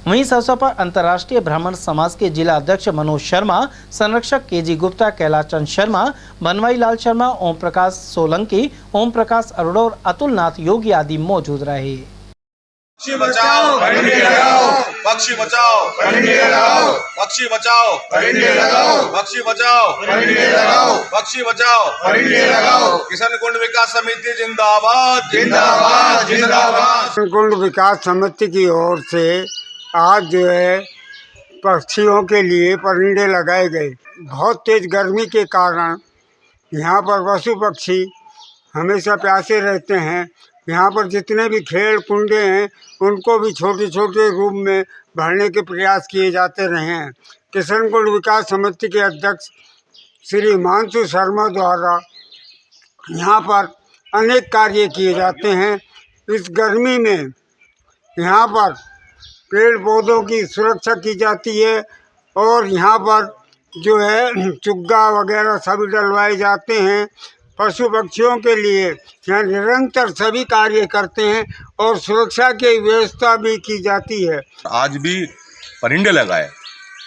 वहीं इस अवसर पर अंतर्राष्ट्रीय ब्राह्मण समाज के जिला अध्यक्ष मनोज शर्मा, संरक्षक केजी गुप्ता, कैलाश चंद शर्मा, बनवाई लाल शर्मा, ओम प्रकाश सोलंकी, ओम प्रकाश अरोड़ा और अतुल नाथ योगी आदि मौजूद रहे। पक्षी बचाओ परिंदे लगाओ, पक्षी बचाओ परिंदे लगाओ, पक्षी बचाओ परिंदे लगाओ, पक्षी बचाओ परिंदे लगाओ, पक्षी बचाओ परिंदे लगाओ। किशनकुंड विकास समिति जिंदाबाद, जिंदाबाद, जिंदाबाद। किशनकुंड विकास समिति की ओर से आज जो है पक्षियों के लिए परिंदे लगाए गए। बहुत तेज गर्मी के कारण यहाँ पर पशु पक्षी हमेशा प्यासे रहते हैं। यहाँ पर जितने भी खेल कुंडे हैं, उनको भी छोटे छोटे रूम में भरने के प्रयास किए जाते रहे हैं। किशनकुंड विकास समिति के अध्यक्ष श्री हिमांशु शर्मा द्वारा यहाँ पर अनेक कार्य किए जाते हैं। इस गर्मी में यहाँ पर पेड़ पौधों की सुरक्षा की जाती है और यहाँ पर जो है चुग्गा वगैरह सभी डलवाए जाते हैं। पशु पक्षियों के लिए यहाँ निरंतर सभी कार्य करते हैं और सुरक्षा की व्यवस्था भी की जाती है। आज भी परिंदे लगाए,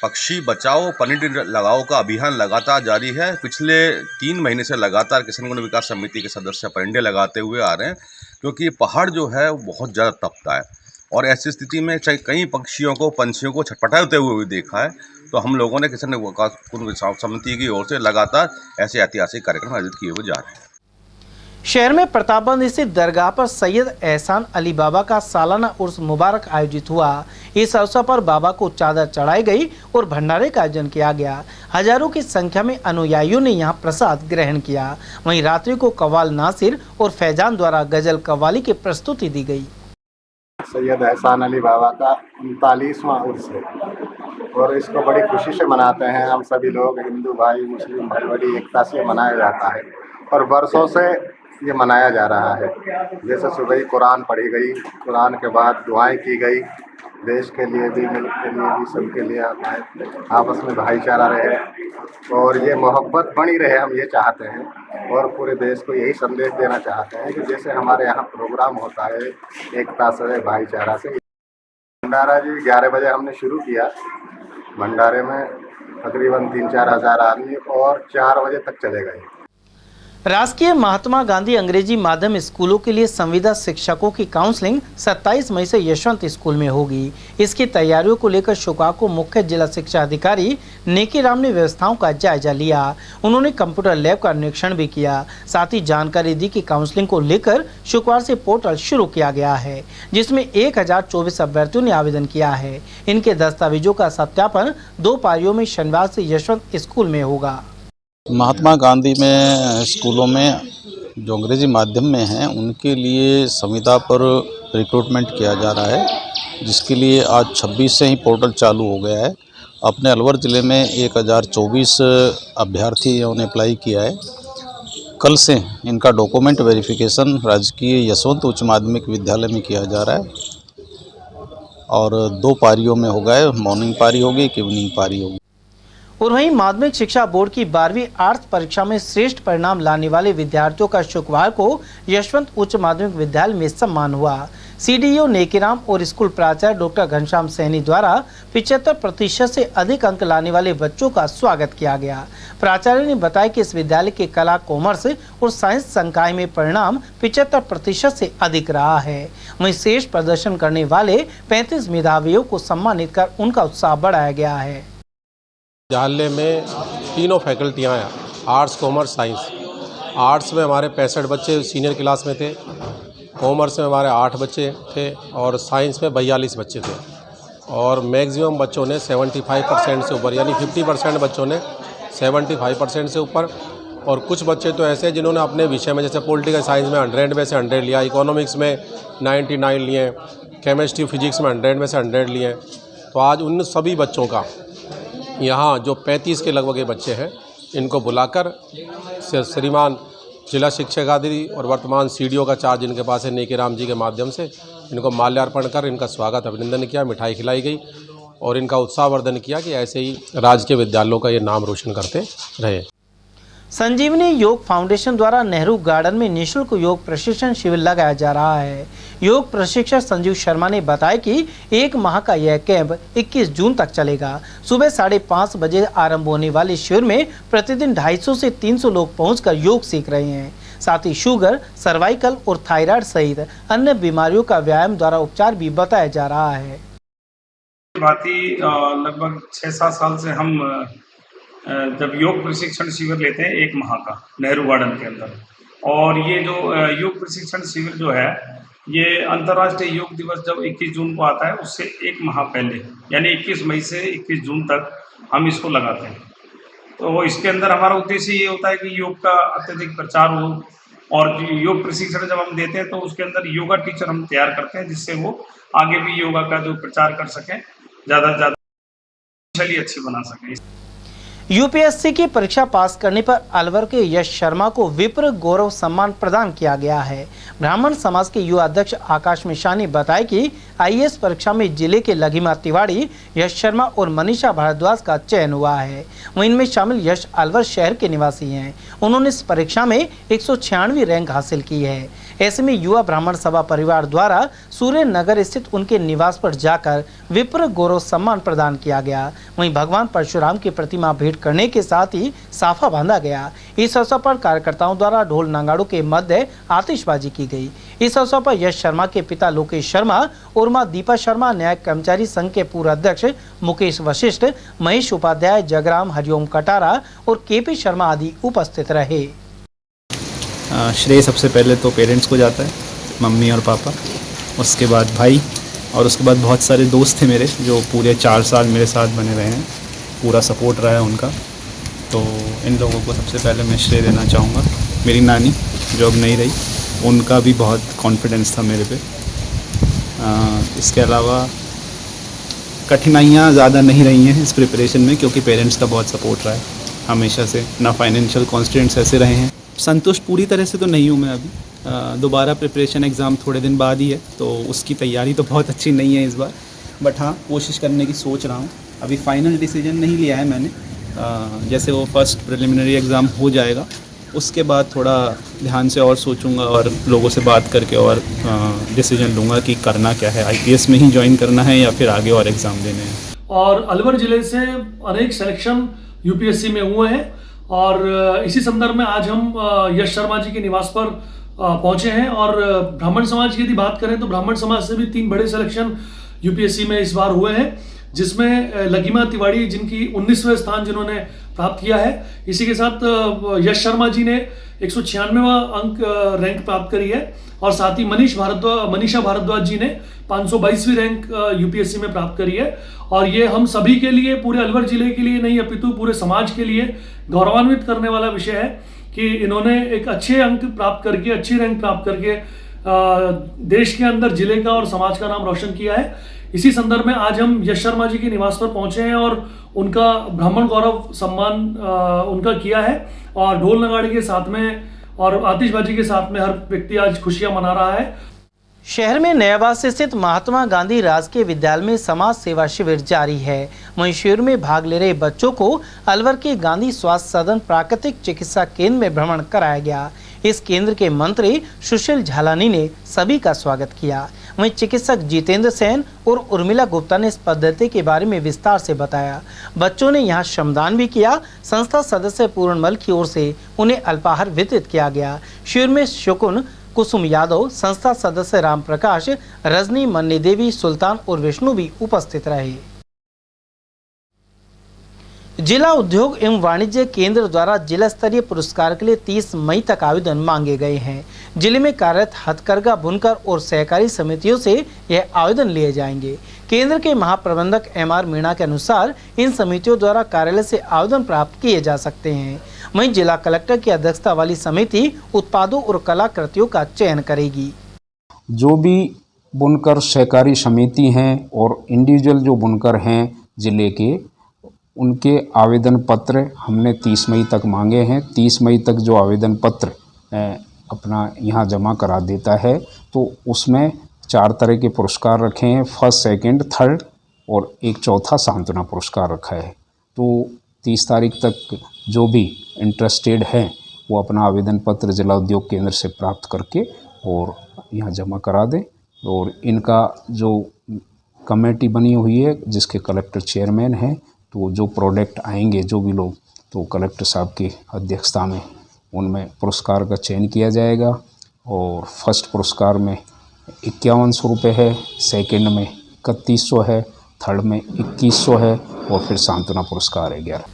पक्षी बचाओ परिंदे लगाओ का अभियान लगातार जारी है। पिछले 3 महीने से लगातार किशनकुंड विकास समिति के सदस्य परिंदे लगाते हुए आ रहे हैं, क्योंकि ये पहाड़ जो है वो बहुत ज़्यादा तपता है और ऐसी स्थिति में चाहे कई पक्षियों को, पंछियों को छटपटाते हुए भी देखा है। तो हम लोगों ने किशनकुंड विकास समिति की ओर से लगातार ऐसे ऐतिहासिक कार्यक्रम आयोजित किए हुए जा रहे हैं। शहर में प्रतापगंज स्थित दरगाह पर सैयद एहसान अली बाबा का सालाना उर्स मुबारक आयोजित हुआ। इस अवसर पर बाबा को चादर चढ़ाई गई और भंडारे का आयोजन किया गया। हजारों की संख्या में अनुयायियों ने यहां प्रसाद ग्रहण किया। वहीं रात्रि को कव्वाल नासिर और फैजान द्वारा गजल कव्वाली की प्रस्तुति दी गई। सैयद एहसान अली बाबा का 39वां उर्स है और इसको बड़ी खुशी से मनाते हैं हम सभी लोग, हिंदू भाई मुस्लिम भाई, बड़ी एकता से मनाया जाता है और बरसों से ये मनाया जा रहा है। जैसे सुबह ही कुरान पढ़ी गई, कुरान के बाद दुआएं की गई, देश के लिए भी, मुल्क के लिए भी, सबके लिए आपस में भाईचारा रहे और ये मोहब्बत बनी रहे, हम ये चाहते हैं और पूरे देश को यही संदेश देना चाहते हैं कि जैसे हमारे यहाँ प्रोग्राम होता है एकता से, भाईचारा से। भंडारा जी 11 बजे हमने शुरू किया। भंडारे में तकरीबन 3-4 हज़ार आदमी और 4 बजे तक चले गए। राजकीय महात्मा गांधी अंग्रेजी माध्यम स्कूलों के लिए संविदा शिक्षकों की काउंसलिंग 27 मई से यशवंत स्कूल में होगी। इसकी तैयारियों को लेकर शुक्रवार को मुख्य जिला शिक्षा अधिकारी नेकी राम ने व्यवस्थाओं का जायजा लिया। उन्होंने कंप्यूटर लैब का निरीक्षण भी किया। साथ ही जानकारी दी कि काउंसलिंग को लेकर शुक्रवार से पोर्टल शुरू किया गया है, जिसमें 1024 अभ्यर्थियों ने आवेदन किया है। इनके दस्तावेजों का सत्यापन 2 पारियों में शनिवार से यशवंत स्कूल में होगा। महात्मा गांधी में स्कूलों में जो अंग्रेजी माध्यम में हैं उनके लिए संविदा पर रिक्रूटमेंट किया जा रहा है, जिसके लिए आज 26 से ही पोर्टल चालू हो गया है। अपने अलवर ज़िले में 1024 अभ्यर्थियों ने अप्लाई किया है। कल से इनका डॉक्यूमेंट वेरिफिकेशन राजकीय यशवंत उच्च माध्यमिक विद्यालय में किया जा रहा है और 2 पारियों में होगा। मॉर्निंग पारी होगी, इवनिंग पारी होगी। और वहीं माध्यमिक शिक्षा बोर्ड की 12वीं आर्ट्स परीक्षा में श्रेष्ठ परिणाम लाने वाले विद्यार्थियों का शुक्रवार को यशवंत उच्च माध्यमिक विद्यालय में सम्मान हुआ। सीडीओ नेकीराम और स्कूल प्राचार्य डॉक्टर घनश्याम सैनी द्वारा 75% से अधिक अंक लाने वाले बच्चों का स्वागत किया गया। प्राचार्य ने बताया कि इस विद्यालय के कला, कॉमर्स और साइंस संकाय में परिणाम 75% से अधिक रहा है। वहीं श्रेष्ठ प्रदर्शन करने वाले 35 मेधावियों को सम्मानित कर उनका उत्साह बढ़ाया गया है। विद्यालय में तीनों फैकल्टियाँ हैं, आर्ट्स, कॉमर्स, साइंस। आर्ट्स में हमारे 65 बच्चे सीनियर क्लास में थे, कॉमर्स में हमारे 8 बच्चे थे और साइंस में 42 बच्चे थे। और मैक्सिमम बच्चों ने 75% से ऊपर, यानी 50% बच्चों ने 75% से ऊपर। और कुछ बच्चे तो ऐसे जिन्होंने अपने विषय में, जैसे पॉलिटिकल साइंस में 100 में से 100 लिया, इकोनॉमिक्स में 99 लिए, केमिस्ट्री फिजिक्स में 100 में से 100 लिए। तो आज उन सभी बच्चों का यहाँ जो 35 के लगभग बच्चे हैं, इनको बुलाकर श्रीमान जिला शिक्षाधिकारी और वर्तमान सीडीओ का चार्ज इनके पास है, नेकीराम जी के माध्यम से इनको माल्यार्पण कर इनका स्वागत अभिनंदन किया, मिठाई खिलाई गई और इनका उत्साहवर्धन किया कि ऐसे ही राज्य के विद्यालयों का ये नाम रोशन करते रहे। संजीवनी योग फाउंडेशन द्वारा नेहरू गार्डन में निःशुल्क योग प्रशिक्षण शिविर लगाया जा रहा है। योग प्रशिक्षक संजीव शर्मा ने बताया कि 1 माह का यह कैंप 21 जून तक चलेगा। सुबह 5:30 बजे आरंभ होने वाले शिविर में प्रतिदिन 250 से 300 लोग पहुंचकर योग सीख रहे हैं। साथ ही शुगर, सर्वाइकल और थायराइड सहित अन्य बीमारियों का व्यायाम द्वारा उपचार भी बताया जा रहा है। लगभग 6-7 साल से हम जब योग प्रशिक्षण शिविर लेते हैं 1 माह का नेहरू गार्डन के अंदर, और ये जो योग प्रशिक्षण शिविर जो है, ये अंतर्राष्ट्रीय योग दिवस जब 21 जून को आता है उससे 1 माह पहले, यानी 21 मई से 21 जून तक हम इसको लगाते हैं। तो इसके अंदर हमारा उद्देश्य ये होता है कि योग का अत्यधिक प्रचार हो, और योग प्रशिक्षण जब हम देते हैं तो उसके अंदर योगा टीचर हम तैयार करते हैं, जिससे वो आगे भी योगा का जो प्रचार कर सकें, ज़्यादा से ज़्यादा अच्छी बना सकें। यूपीएससी की परीक्षा पास करने पर अलवर के यश शर्मा को विप्र गौरव सम्मान प्रदान किया गया है। ब्राह्मण समाज के युवा अध्यक्ष आकाश मिश्रा ने बताया कि आईएएस परीक्षा में जिले के लघिमा तिवारी, यश शर्मा और मनीषा भारद्वाज का चयन हुआ है। वहीं इनमें शामिल यश अलवर शहर के निवासी हैं। उन्होंने इस परीक्षा में 196वीं रैंक हासिल की है। ऐसे में युवा ब्राह्मण सभा परिवार द्वारा सूर्य नगर स्थित उनके निवास पर जाकर विप्र गौरव सम्मान प्रदान किया गया। वहीं भगवान परशुराम की प्रतिमा भेंट करने के साथ ही साफा बांधा गया। इस अवसर पर कार्यकर्ताओं द्वारा ढोल नगाड़ों के मध्य आतिशबाजी की गई। इस अवसर पर यश शर्मा के पिता लोकेश शर्मा और मां दीपा शर्मा, न्यायिक कर्मचारी संघ के पूर्व अध्यक्ष मुकेश वशिष्ठ, महेश उपाध्याय, जगराम, हरिओम कटारा और केपी शर्मा आदि उपस्थित रहे। श्रेय सबसे पहले तो पेरेंट्स को जाता है, मम्मी और पापा, उसके बाद भाई, और उसके बाद बहुत सारे दोस्त थे मेरे जो पूरे 4 साल मेरे साथ बने रहे हैं। पूरा सपोर्ट रहा है उनका, तो इन लोगों को सबसे पहले मैं श्रेय देना चाहूँगा। मेरी नानी जो अब नहीं रही, उनका भी बहुत कॉन्फिडेंस था मेरे पे। इसके अलावा कठिनाइयाँ ज़्यादा नहीं रही हैं इस प्रिपरेशन में, क्योंकि पेरेंट्स का बहुत सपोर्ट रहा है हमेशा से, ना फाइनेंशियल कॉन्स्टेंट्स ऐसे रहे हैं। संतुष्ट पूरी तरह से तो नहीं हूँ मैं अभी। दोबारा प्रिपरेशन एग्ज़ाम थोड़े दिन बाद ही है, तो उसकी तैयारी तो बहुत अच्छी नहीं है इस बार, बट हाँ कोशिश करने की सोच रहा हूँ। अभी फाइनल डिसीजन नहीं लिया है मैंने। जैसे वो फर्स्ट प्रिलिमिनरी एग्ज़ाम हो जाएगा, उसके बाद थोड़ा ध्यान से और सोचूंगा और लोगों से बात करके और डिसीजन लूँगा कि करना क्या है, आईपीएस में ही ज्वाइन करना है या फिर आगे और एग्ज़ाम देने हैं। और अलवर ज़िले से अनेक सिलेक्शन यूपीएससी में हुए हैं और इसी संदर्भ में आज हम यश शर्मा जी के निवास पर पहुंचे हैं। और ब्राह्मण समाज की यदि बात करें तो ब्राह्मण समाज से भी 3 बड़े सिलेक्शन यूपीएससी में इस बार हुए हैं, जिसमें लकीमा तिवारी जिनकी 19वें स्थान जिन्होंने प्राप्त किया है। इसी के साथ यश शर्मा जी ने 196वां अंक रैंक प्राप्त करी है और साथ ही मनीषा भारद्वाज जी ने 522वीं रैंक यूपीएससी में प्राप्त करी है। और ये हम सभी के लिए, पूरे अलवर जिले के लिए नहीं अपितु पूरे समाज के लिए गौरवान्वित करने वाला विषय है कि इन्होंने एक अच्छे अंक प्राप्त करके, अच्छी रैंक प्राप्त करके देश के अंदर जिले का और समाज का नाम रोशन किया है। इसी संदर्भ में आज हम यश शर्मा जी के निवास पर पहुंचे हैं और उनका ब्राह्मण गौरव सम्मान उनका किया है और ढोल नगाड़े के साथ में और आतिशबाजी के साथ में हर व्यक्ति आज खुशियां मना रहा है। शहर में नयाबाद स्थित महात्मा गांधी राजकीय विद्यालय में समाज सेवा शिविर जारी है। वहीं शिविर में भाग ले रहे बच्चों को अलवर के गांधी स्वास्थ्य सदन प्राकृतिक चिकित्सा केंद्र में भ्रमण कराया गया। इस केंद्र के मंत्री सुशील झालानी ने सभी का स्वागत किया। वहीं चिकित्सक जितेंद्र सेन और उर्मिला गुप्ता ने इस पद्धति के बारे में विस्तार से बताया। बच्चों ने यहां श्रमदान भी किया। संस्था सदस्य पूर्णमल की ओर से उन्हें अल्पाहार वितरित किया गया। शिविर में शकुन, कुसुम यादव, संस्था सदस्य राम प्रकाश, रजनी, मन्नी देवी, सुल्तान और विष्णु भी उपस्थित रहे। जिला उद्योग एवं वाणिज्य केंद्र द्वारा जिला स्तरीय पुरस्कार के लिए 30 मई तक आवेदन मांगे गए हैं। जिले में कार्यरत हथकरघा, बुनकर और सहकारी समितियों से यह आवेदन लिए जाएंगे। केंद्र के महाप्रबंधक MR मीणा के अनुसार इन समितियों द्वारा कार्यालय से आवेदन प्राप्त किए जा सकते हैं। वहीं जिला कलेक्टर की अध्यक्षता वाली समिति उत्पादों और कलाकृतियों का चयन करेगी। जो भी बुनकर सहकारी समिति हैं और इंडिविजुअल जो बुनकर हैं जिले के, उनके आवेदन पत्र हमने 30 मई तक मांगे हैं। 30 मई तक जो आवेदन पत्र अपना यहाँ जमा करा देता है तो उसमें 4 तरह के पुरस्कार रखे हैं, फर्स्ट, सेकंड, थर्ड और एक चौथा सांत्वना पुरस्कार रखा है। तो 30 तारीख तक जो भी इंटरेस्टेड हैं वो अपना आवेदन पत्र जिला उद्योग केंद्र से प्राप्त करके और यहाँ जमा करा दें। और इनका जो कमेटी बनी हुई है जिसके कलेक्टर चेयरमैन हैं, तो जो प्रोडक्ट आएंगे जो भी लोग, तो कलेक्टर साहब की अध्यक्षता में उनमें पुरस्कार का चयन किया जाएगा। और फर्स्ट पुरस्कार में 5100 रुपये है, सेकंड में 3100 है, थर्ड में 2100 है और फिर सांत्वना पुरस्कार है 11।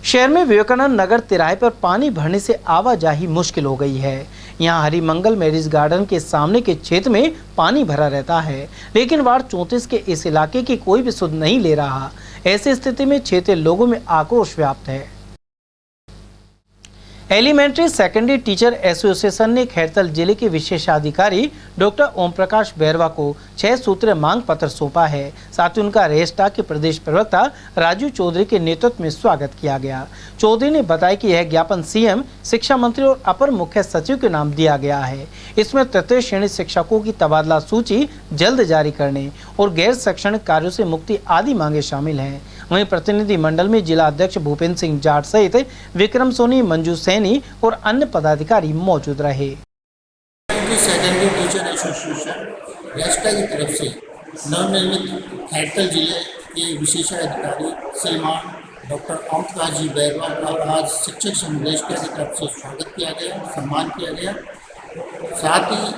शहर में विवेकानंद नगर तिराहे पर पानी भरने से आवाजाही मुश्किल हो गई है। यहाँ हरिमंगल मैरिज गार्डन के सामने के क्षेत्र में पानी भरा रहता है, लेकिन वार्ड 34 के इस इलाके की कोई भी सुध नहीं ले रहा। ऐसी स्थिति में क्षेत्रीय लोगों में आक्रोश व्याप्त है। एलिमेंट्री सेकेंडरी टीचर एसोसिएशन ने खैरतल जिले के विशेषाधिकारी डॉक्टर ओम प्रकाश बैरवा को 6 सूत्रीय मांग पत्र सौंपा है। साथ ही उनका रेस्टा के प्रदेश प्रवक्ता राजू चौधरी के नेतृत्व में स्वागत किया गया। चौधरी ने बताया कि यह ज्ञापन सीएम, शिक्षा मंत्री और अपर मुख्य सचिव के नाम दिया गया है। इसमें तृतीय श्रेणी शिक्षकों की तबादला सूची जल्द जारी करने और गैर शैक्षणिक कार्यों से मुक्ति आदि मांगे शामिल हैं। वहीं प्रतिनिधि मंडल में जिला अध्यक्ष भूपेंद्र सिंह जाट सहित विक्रम सोनी, मंजू सैनी और अन्य पदाधिकारी मौजूद रहे। सेकेंडरी टीचर एसोसिएशन रेस्टा की तरफ से नवनिर्मित खैरतल जिले के विशेषाधिकारी श्रीमान डॉक्टर ओम प्रकाश जी बैरवा का आज शिक्षक संघ रेस्टा की तरफ से स्वागत किया गया, सम्मान किया गया। साथ ही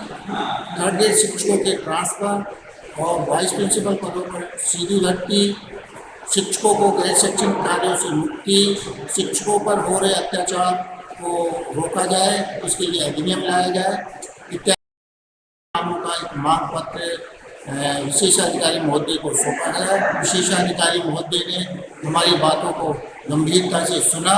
थर्ड ग्रेड शिक्षकों के ट्रांसफर और वाइस प्रिंसिपल पदों पर सीधी भर्ती, शिक्षकों को गैर शैक्षणिक कार्यों से मुक्ति, शिक्षकों पर हो रहे अत्याचार को रोका जाए, उसके लिए अधिनियम लाया जाए इत्यादि कामों का एक मांग पत्र विशेषाधिकारी महोदय को सौंपा गया। विशेषाधिकारी महोदय ने हमारी बातों को गंभीरता से सुना,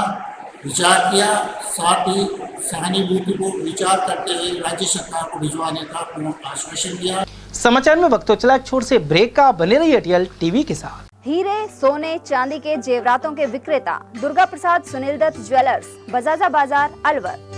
विचार किया, साथ ही सहानुभूतिपूर्ण विचार करते हुए राज्य सरकार को भिजवाने का पूर्ण आश्वासन दिया। समाचार में वक्त तो चला छोड़ से ब्रेक का, बने रहिए अटल टीवी के साथ। हीरे, सोने, चांदी के जेवरातों के विक्रेता दुर्गा प्रसाद सुनील दत्त ज्वेलर्स, बजाजा बाजार, अलवर।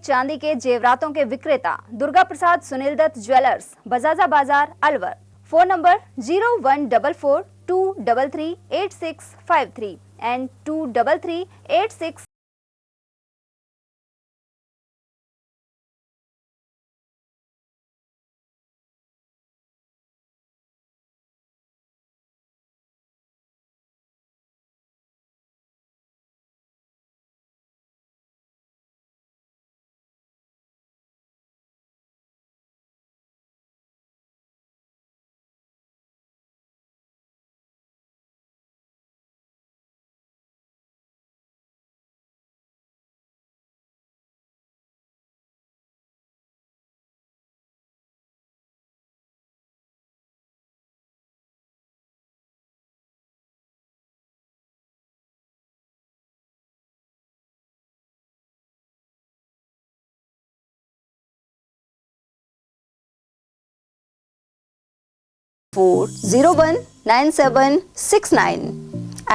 चांदी के जेवरातों के विक्रेता Durga Prasad Sunil Dutt jewellers, Bajaja Bazaar, Alwar. Phone number 0144233853 and 23386। (941769)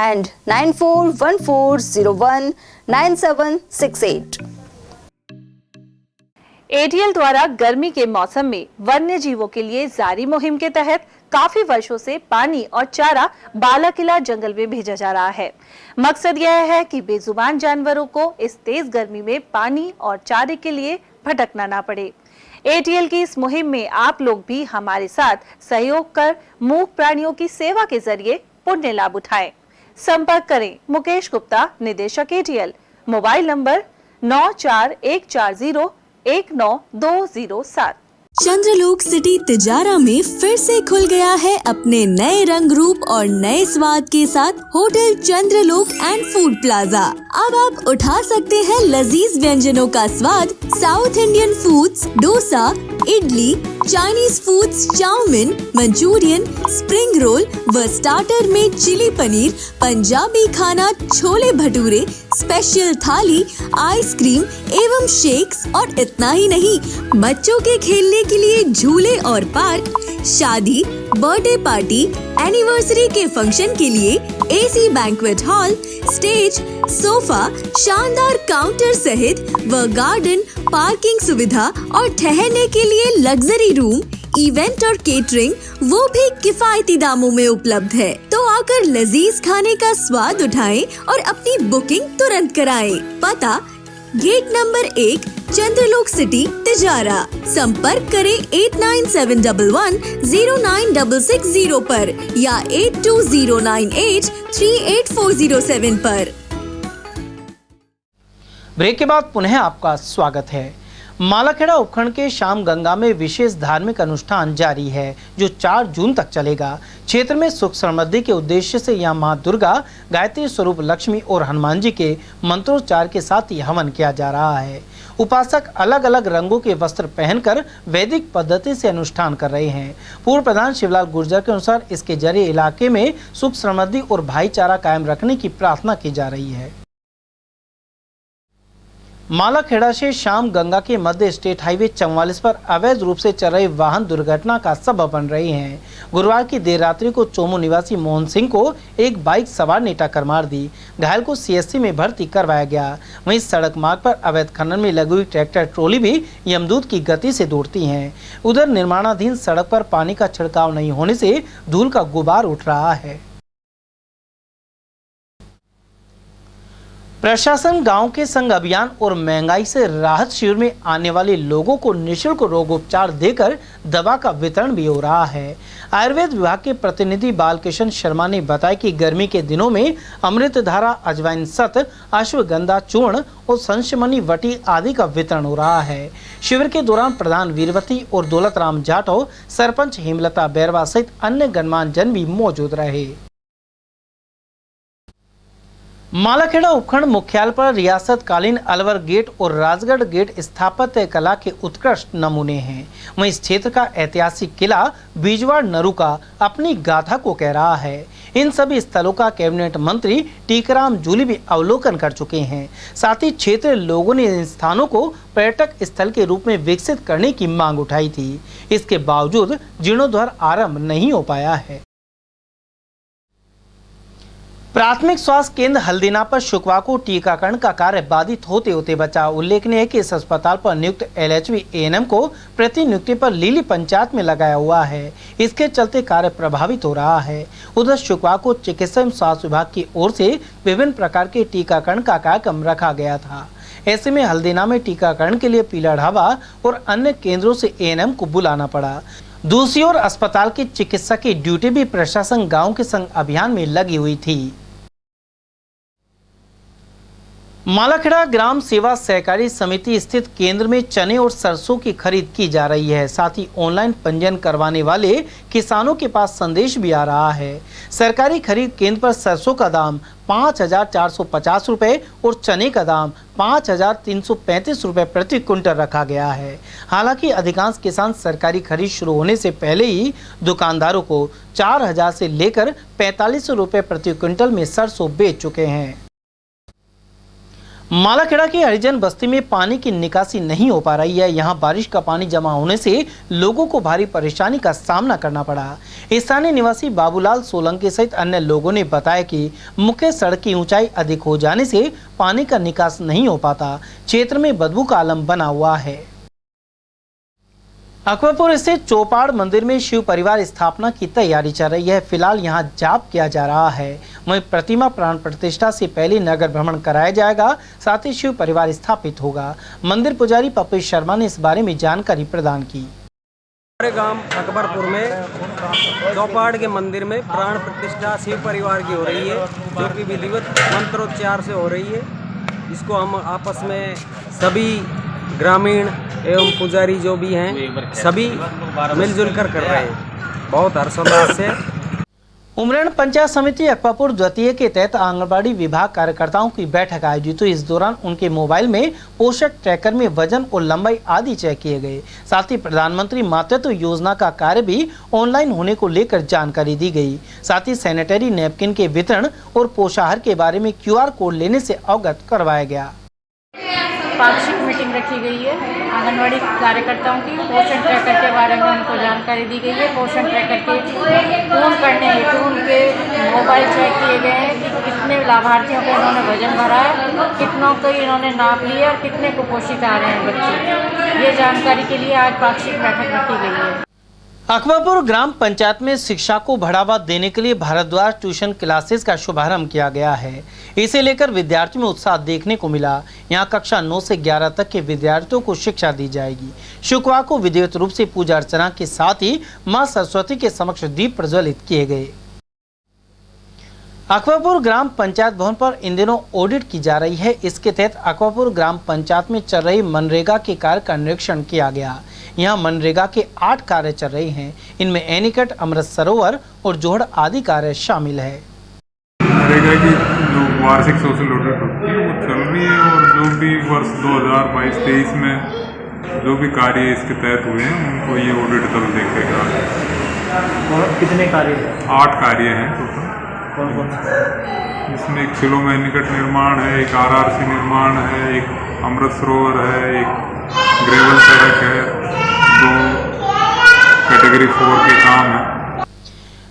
and 9414019768। ATL द्वारा गर्मी के मौसम में वन्य जीवों के लिए जारी मुहिम के तहत काफी वर्षों से पानी और चारा बालाकिला जंगल में भेजा जा रहा है। मकसद यह है कि बेजुबान जानवरों को इस तेज गर्मी में पानी और चारे के लिए भटकना ना पड़े। एटीएल की इस मुहिम में आप लोग भी हमारे साथ सहयोग कर मूक प्राणियों की सेवा के जरिए पुण्य लाभ उठाएं। संपर्क करें मुकेश गुप्ता, निदेशक एटीएल। Mobile number 9414019207। चंद्रलोक सिटी तिजारा में फिर से खुल गया है अपने नए रंग रूप और नए स्वाद के साथ hotel Chandralok and food plaza. अब आप उठा सकते हैं लजीज व्यंजनों का स्वाद। South Indian foods, dosa, idli, Chinese foods, chow mein, Manchurian, spring roll व स्टार्टर में चिली पनीर, पंजाबी खाना, छोले भटूरे, स्पेशल थाली, आइसक्रीम एवं शेक्स और इतना ही नहीं, बच्चों के खेलने के लिए झूले और पार्क, शादी, बर्थडे पार्टी, एनिवर्सरी के फंक्शन के लिए AC banquet hall, stage, sofa, शानदार काउंटर सहित व गार्डन, पार्किंग सुविधा और ठहरने के लिए लग्जरी रूम, इवेंट और केटरिंग वो भी किफायती दामों में उपलब्ध है। तो आकर लजीज खाने का स्वाद उठाएं और अपनी बुकिंग तुरंत कराएं। पता गेट नंबर 1, चंद्रलोक सिटी तिजारा। संपर्क करें 8971109660 पर या 8209838407 पर। ब्रेक के बाद पुनः आपका स्वागत है। मालाखेड़ा उपखंड के श्याम गंगा में विशेष धार्मिक अनुष्ठान जारी है जो 4 जून तक चलेगा। क्षेत्र में सुख समृद्धि के उद्देश्य से यहां मां दुर्गा, गायत्री स्वरूप लक्ष्मी और हनुमान जी के मंत्रोच्चार के साथ ही हवन किया जा रहा है। उपासक अलग अलग रंगों के वस्त्र पहनकर वैदिक पद्धति से अनुष्ठान कर रहे हैं। पूर्व प्रधान शिवलाल गुर्जर के अनुसार इसके जरिए इलाके में सुख समृद्धि और भाईचारा कायम रखने की प्रार्थना की जा रही है। मालाखेड़ा से श्याम गंगा के मध्य स्टेट हाईवे 44 पर अवैध रूप से चल रहे वाहन दुर्घटना का सबब बन रहे हैं। गुरुवार की देर रात्रि को चोमू निवासी मोहन सिंह को एक बाइक सवार ने टक्कर मार दी। घायल को सीएससी में भर्ती करवाया गया। वहीं सड़क मार्ग पर अवैध खनन में लगी हुई ट्रैक्टर ट्रॉली भी यमदूत की गति से दौड़ती हैं। उधर निर्माणाधीन सड़क पर पानी का छिड़काव नहीं होने से धूल का गुबार उठ रहा है। प्रशासन गांव के संग अभियान और महंगाई से राहत शिविर में आने वाले लोगों को निःशुल्क रोगोपचार देकर दवा का वितरण भी हो रहा है। आयुर्वेद विभाग के प्रतिनिधि बालकिशन शर्मा ने बताया कि गर्मी के दिनों में अमृतधारा, अजवाइन सत, अश्वगंधा चूर्ण और संशमनी वटी आदि का वितरण हो रहा है। शिविर के दौरान प्रधान वीरवती और दौलत राम जाटव, सरपंच हेमलता बैरवा सहित अन्य गणमान्य जन भी मौजूद रहे। मालाखेड़ा उपखंड मुख्यालय पर रियासतकालीन अलवर गेट और राजगढ़ गेट स्थापत्य कला के उत्कृष्ट नमूने हैं। वहीं इस क्षेत्र का ऐतिहासिक किला बीजवाड़ नरूका अपनी गाथा को कह रहा है। इन सभी स्थलों का कैबिनेट मंत्री टीकाराम जूली भी अवलोकन कर चुके हैं। साथ ही क्षेत्रीय लोगों ने इन स्थानों को पर्यटक स्थल के रूप में विकसित करने की मांग उठाई थी। इसके बावजूद जीर्णोद्धार आरंभ नहीं हो पाया है। प्राथमिक स्वास्थ्य केंद्र हल्दीना पर शुक्रवार को टीकाकरण का कार्य बाधित होते होते बचा। उल्लेखनीय है कि इस अस्पताल पर नियुक्त LHV ANM को प्रतिनियुक्ति पर लीली पंचायत में लगाया हुआ है। इसके चलते कार्य प्रभावित हो रहा है। उधर शुक्रवार को चिकित्सा एवं स्वास्थ्य विभाग की ओर से विभिन्न प्रकार के टीकाकरण का कार्यक्रम रखा गया था। ऐसे में हल्दीना में टीकाकरण के लिए पीला ढाबा और अन्य केंद्रों से ANM को बुलाना पड़ा। दूसरी ओर अस्पताल की चिकित्सा की ड्यूटी भी प्रशासन गांव के संग अभियान में लगी हुई थी। मालाखेड़ा ग्राम सेवा सहकारी समिति स्थित केंद्र में चने और सरसों की खरीद की जा रही है। साथ ही ऑनलाइन पंजीयन करवाने वाले किसानों के पास संदेश भी आ रहा है। सरकारी खरीद केंद्र पर सरसों का दाम 5,450 रुपये और चने का दाम 5,335 रुपये प्रति क्विंटल रखा गया है। हालांकि अधिकांश किसान सरकारी खरीद शुरू होने से पहले ही दुकानदारों को 4,000 से लेकर 45 रुपये प्रति क्विंटल में सरसों बेच चुके हैं। मालाखेड़ा की हरिजन बस्ती में पानी की निकासी नहीं हो पा रही है। यहां बारिश का पानी जमा होने से लोगों को भारी परेशानी का सामना करना पड़ा। स्थानीय निवासी बाबूलाल सोलंकी सहित अन्य लोगों ने बताया कि मुख्य सड़क की ऊंचाई अधिक हो जाने से पानी का निकास नहीं हो पाता। क्षेत्र में बदबू का आलम बना हुआ है। अकबरपुर स्थित चौपाड़ मंदिर में शिव परिवार स्थापना की तैयारी चल रही है। फिलहाल यहां जाप किया जा रहा है। वहीं प्रतिमा प्राण प्रतिष्ठा से पहले नगर भ्रमण कराया जाएगा। साथ ही शिव परिवार स्थापित होगा। मंदिर पुजारी पप्पू शर्मा ने इस बारे में जानकारी प्रदान की। हमारे गांव अकबरपुर में चौपाड़ के मंदिर में प्राण प्रतिष्ठा शिव परिवार की हो रही है, जो कि विधिवत मंत्रोच्चार से हो रही है। इसको हम आपस में सभी ग्रामीण एवं पुजारी जो भी हैं सभी मिलजुल कर रहे हैं, बहुत हर्षोल्लास से। उमरेण पंचायत समिति अकबरपुर द्वितीय के तहत आंगनबाड़ी विभाग कार्यकर्ताओं की बैठक आयोजित हुई। इस दौरान उनके मोबाइल में पोषक ट्रैकर में वजन और लंबाई आदि चेक किए गए। साथ ही प्रधानमंत्री मातृत्व योजना का कार्य भी ऑनलाइन होने को लेकर जानकारी दी गई। साथ ही सैनिटरी नैपकिन के वितरण और पोषाहार के बारे में QR कोड लेने से अवगत करवाया गया। पाक्षिक मीटिंग रखी गई है आंगनवाड़ी कार्यकर्ताओं की। पोषण ट्रैकर के बारे में उनको जानकारी दी गई है। पोषण ट्रैकर के पूर्ण करने हेतु उनके मोबाइल चेक किए गए हैं कि कितने लाभार्थियों का इन्होंने वजन भरा है, कितनों को इन्होंने नाप लिया और कितने कुपोषित आ रहे हैं बच्चे। ये जानकारी के लिए आज पाक्षिक बैठक रखी गई है। अकबरपुर ग्राम पंचायत में शिक्षा को बढ़ावा देने के लिए भारद्वाज ट्यूशन क्लासेस का शुभारंभ किया गया है। इसे लेकर विद्यार्थियों में उत्साह देखने को मिला। यहां कक्षा 9 से 11 तक के विद्यार्थियों को शिक्षा दी जाएगी। शुक्रवार को विधिवत रूप से पूजा अर्चना के साथ ही मां सरस्वती के समक्ष दीप प्रज्वलित किए गए। अकबरपुर ग्राम पंचायत भवन पर इन दिनों ऑडिट की जा रही है। इसके तहत अकबरपुर ग्राम पंचायत में चल रही मनरेगा के कार्य का निरीक्षण किया गया। यहाँ मनरेगा के 8 कार्य चल रहे हैं। इनमें एनीकट, अमृत सरोवर और जोहड़ आदि कार्य शामिल है। मनरेगा की जो वार्षिक सोशल ऑडिट होती है वो चल रही है और जो भी वर्ष 2022-23 में जो भी कार्य इसके तहत हुए हैं उनको ये ऑडिट दल देखेगा। और कितने कार्य हैं? 8 कार्य हैं टोटल। कौन कौन से? इसमें एक सिलो में एनीकट निर्माण है, एक RRC निर्माण है, एक अमृत सरोवर है, एक ग्रेवल सड़क है, 2 कैटेगरी 4 के काम है।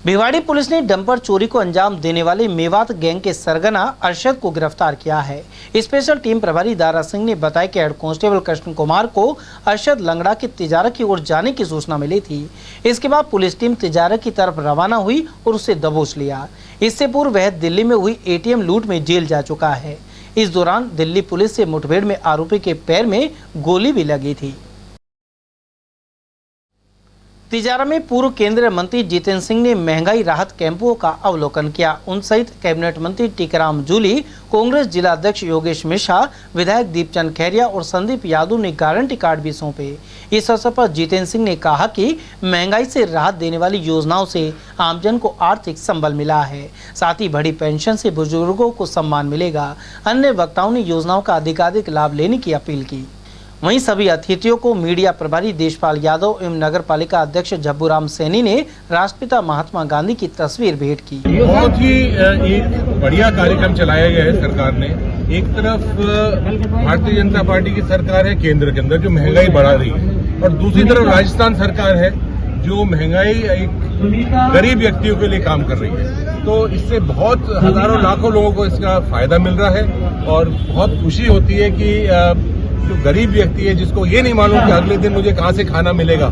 भिवाड़ी पुलिस ने डंपर चोरी को अंजाम देने वाले मेवात गैंग के सरगना अरशद को गिरफ्तार किया है। स्पेशल टीम प्रभारी दारा सिंह ने बताया कि हेड कांस्टेबल कृष्ण कुमार को अरशद लंगड़ा की तिजारत की ओर जाने की सूचना मिली थी। इसके बाद पुलिस टीम तिजारत की तरफ रवाना हुई और उसे दबोच लिया। इससे पूर्व वह दिल्ली में हुई ATM लूट में जेल जा चुका है। इस दौरान दिल्ली पुलिस से मुठभेड़ में आरोपी के पैर में गोली भी लगी थी। तिजारा में पूर्व केंद्रीय मंत्री जितेंद्र सिंह ने महंगाई राहत कैंपों का अवलोकन किया। उन सहित कैबिनेट मंत्री टीकाराम जूली, कांग्रेस जिला अध्यक्ष योगेश मिश्रा, विधायक दीपचंद खैरिया और संदीप यादव ने गारंटी कार्ड भी सौंपे। इस अवसर पर जितेंद्र सिंह ने कहा कि महंगाई से राहत देने वाली योजनाओं से आमजन को आर्थिक संबल मिला है। साथ ही बड़ी पेंशन से बुजुर्गों को सम्मान मिलेगा। अन्य वक्ताओं ने योजनाओं का अधिकाधिक लाभ लेने की अपील की। वहीं सभी अतिथियों को मीडिया प्रभारी देशपाल यादव एवं नगर पालिका अध्यक्ष झब्बूराम सैनी ने राष्ट्रपिता महात्मा गांधी की तस्वीर भेंट की। बहुत ही एक बढ़िया कार्यक्रम चलाया गया है सरकार ने। एक तरफ भारतीय जनता पार्टी की सरकार है केंद्र के अंदर जो महंगाई बढ़ा रही है, और दूसरी तरफ राजस्थान सरकार है जो महंगाई एक गरीब व्यक्तियों के लिए काम कर रही है। तो इससे बहुत हजारों लाखों लोगों को इसका फायदा मिल रहा है और बहुत खुशी होती है कि जो गरीब व्यक्ति है, जिसको ये नहीं मालूम कि अगले दिन मुझे कहाँ से खाना मिलेगा,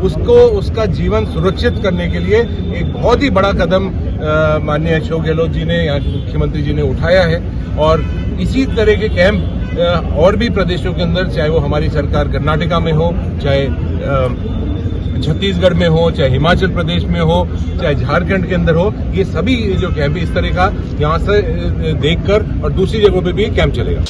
उसको उसका जीवन सुरक्षित करने के लिए एक बहुत ही बड़ा कदम माननीय अशोक गहलोत जी ने, यहाँ के मुख्यमंत्री जी ने उठाया है। और इसी तरह के कैंप और भी प्रदेशों के अंदर, चाहे वो हमारी सरकार कर्नाटका में हो, चाहे छत्तीसगढ़ में हो, चाहे हिमाचल प्रदेश में हो, चाहे झारखंड के अंदर हो, ये सभी जो कैंप इस तरह का यहाँ से देखकर और दूसरी जगहों पे भी कैंप चलेगा।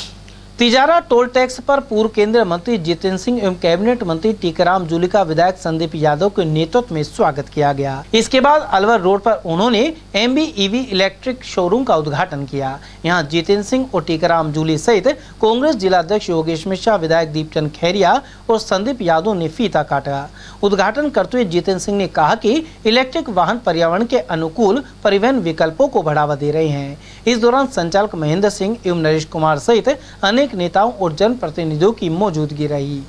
तिजारा टोल टैक्स पर पूर्व केंद्रीय मंत्री जितेंद्र सिंह एवं कैबिनेट मंत्री टीकाराम जूली का विधायक संदीप यादव के नेतृत्व में स्वागत किया गया। इसके बाद अलवर रोड पर उन्होंने MB-EV इलेक्ट्रिक शोरूम का उद्घाटन किया। यहां जितेंद्र सिंह और टीकाराम जूली सहित कांग्रेस जिला अध्यक्ष योगेश मिश्रा, विधायक दीपचंद खैरिया और संदीप यादव ने फीता काटा। उद्घाटन करते हुए जितेंद्र सिंह ने कहा कि इलेक्ट्रिक वाहन पर्यावरण के अनुकूल परिवहन विकल्पों को बढ़ावा दे रहे हैं। इस दौरान संचालक महेंद्र सिंह एवं नरेश कुमार सहित अनेक नेताओं और जनप्रतिनिधियों की मौजूदगी रही।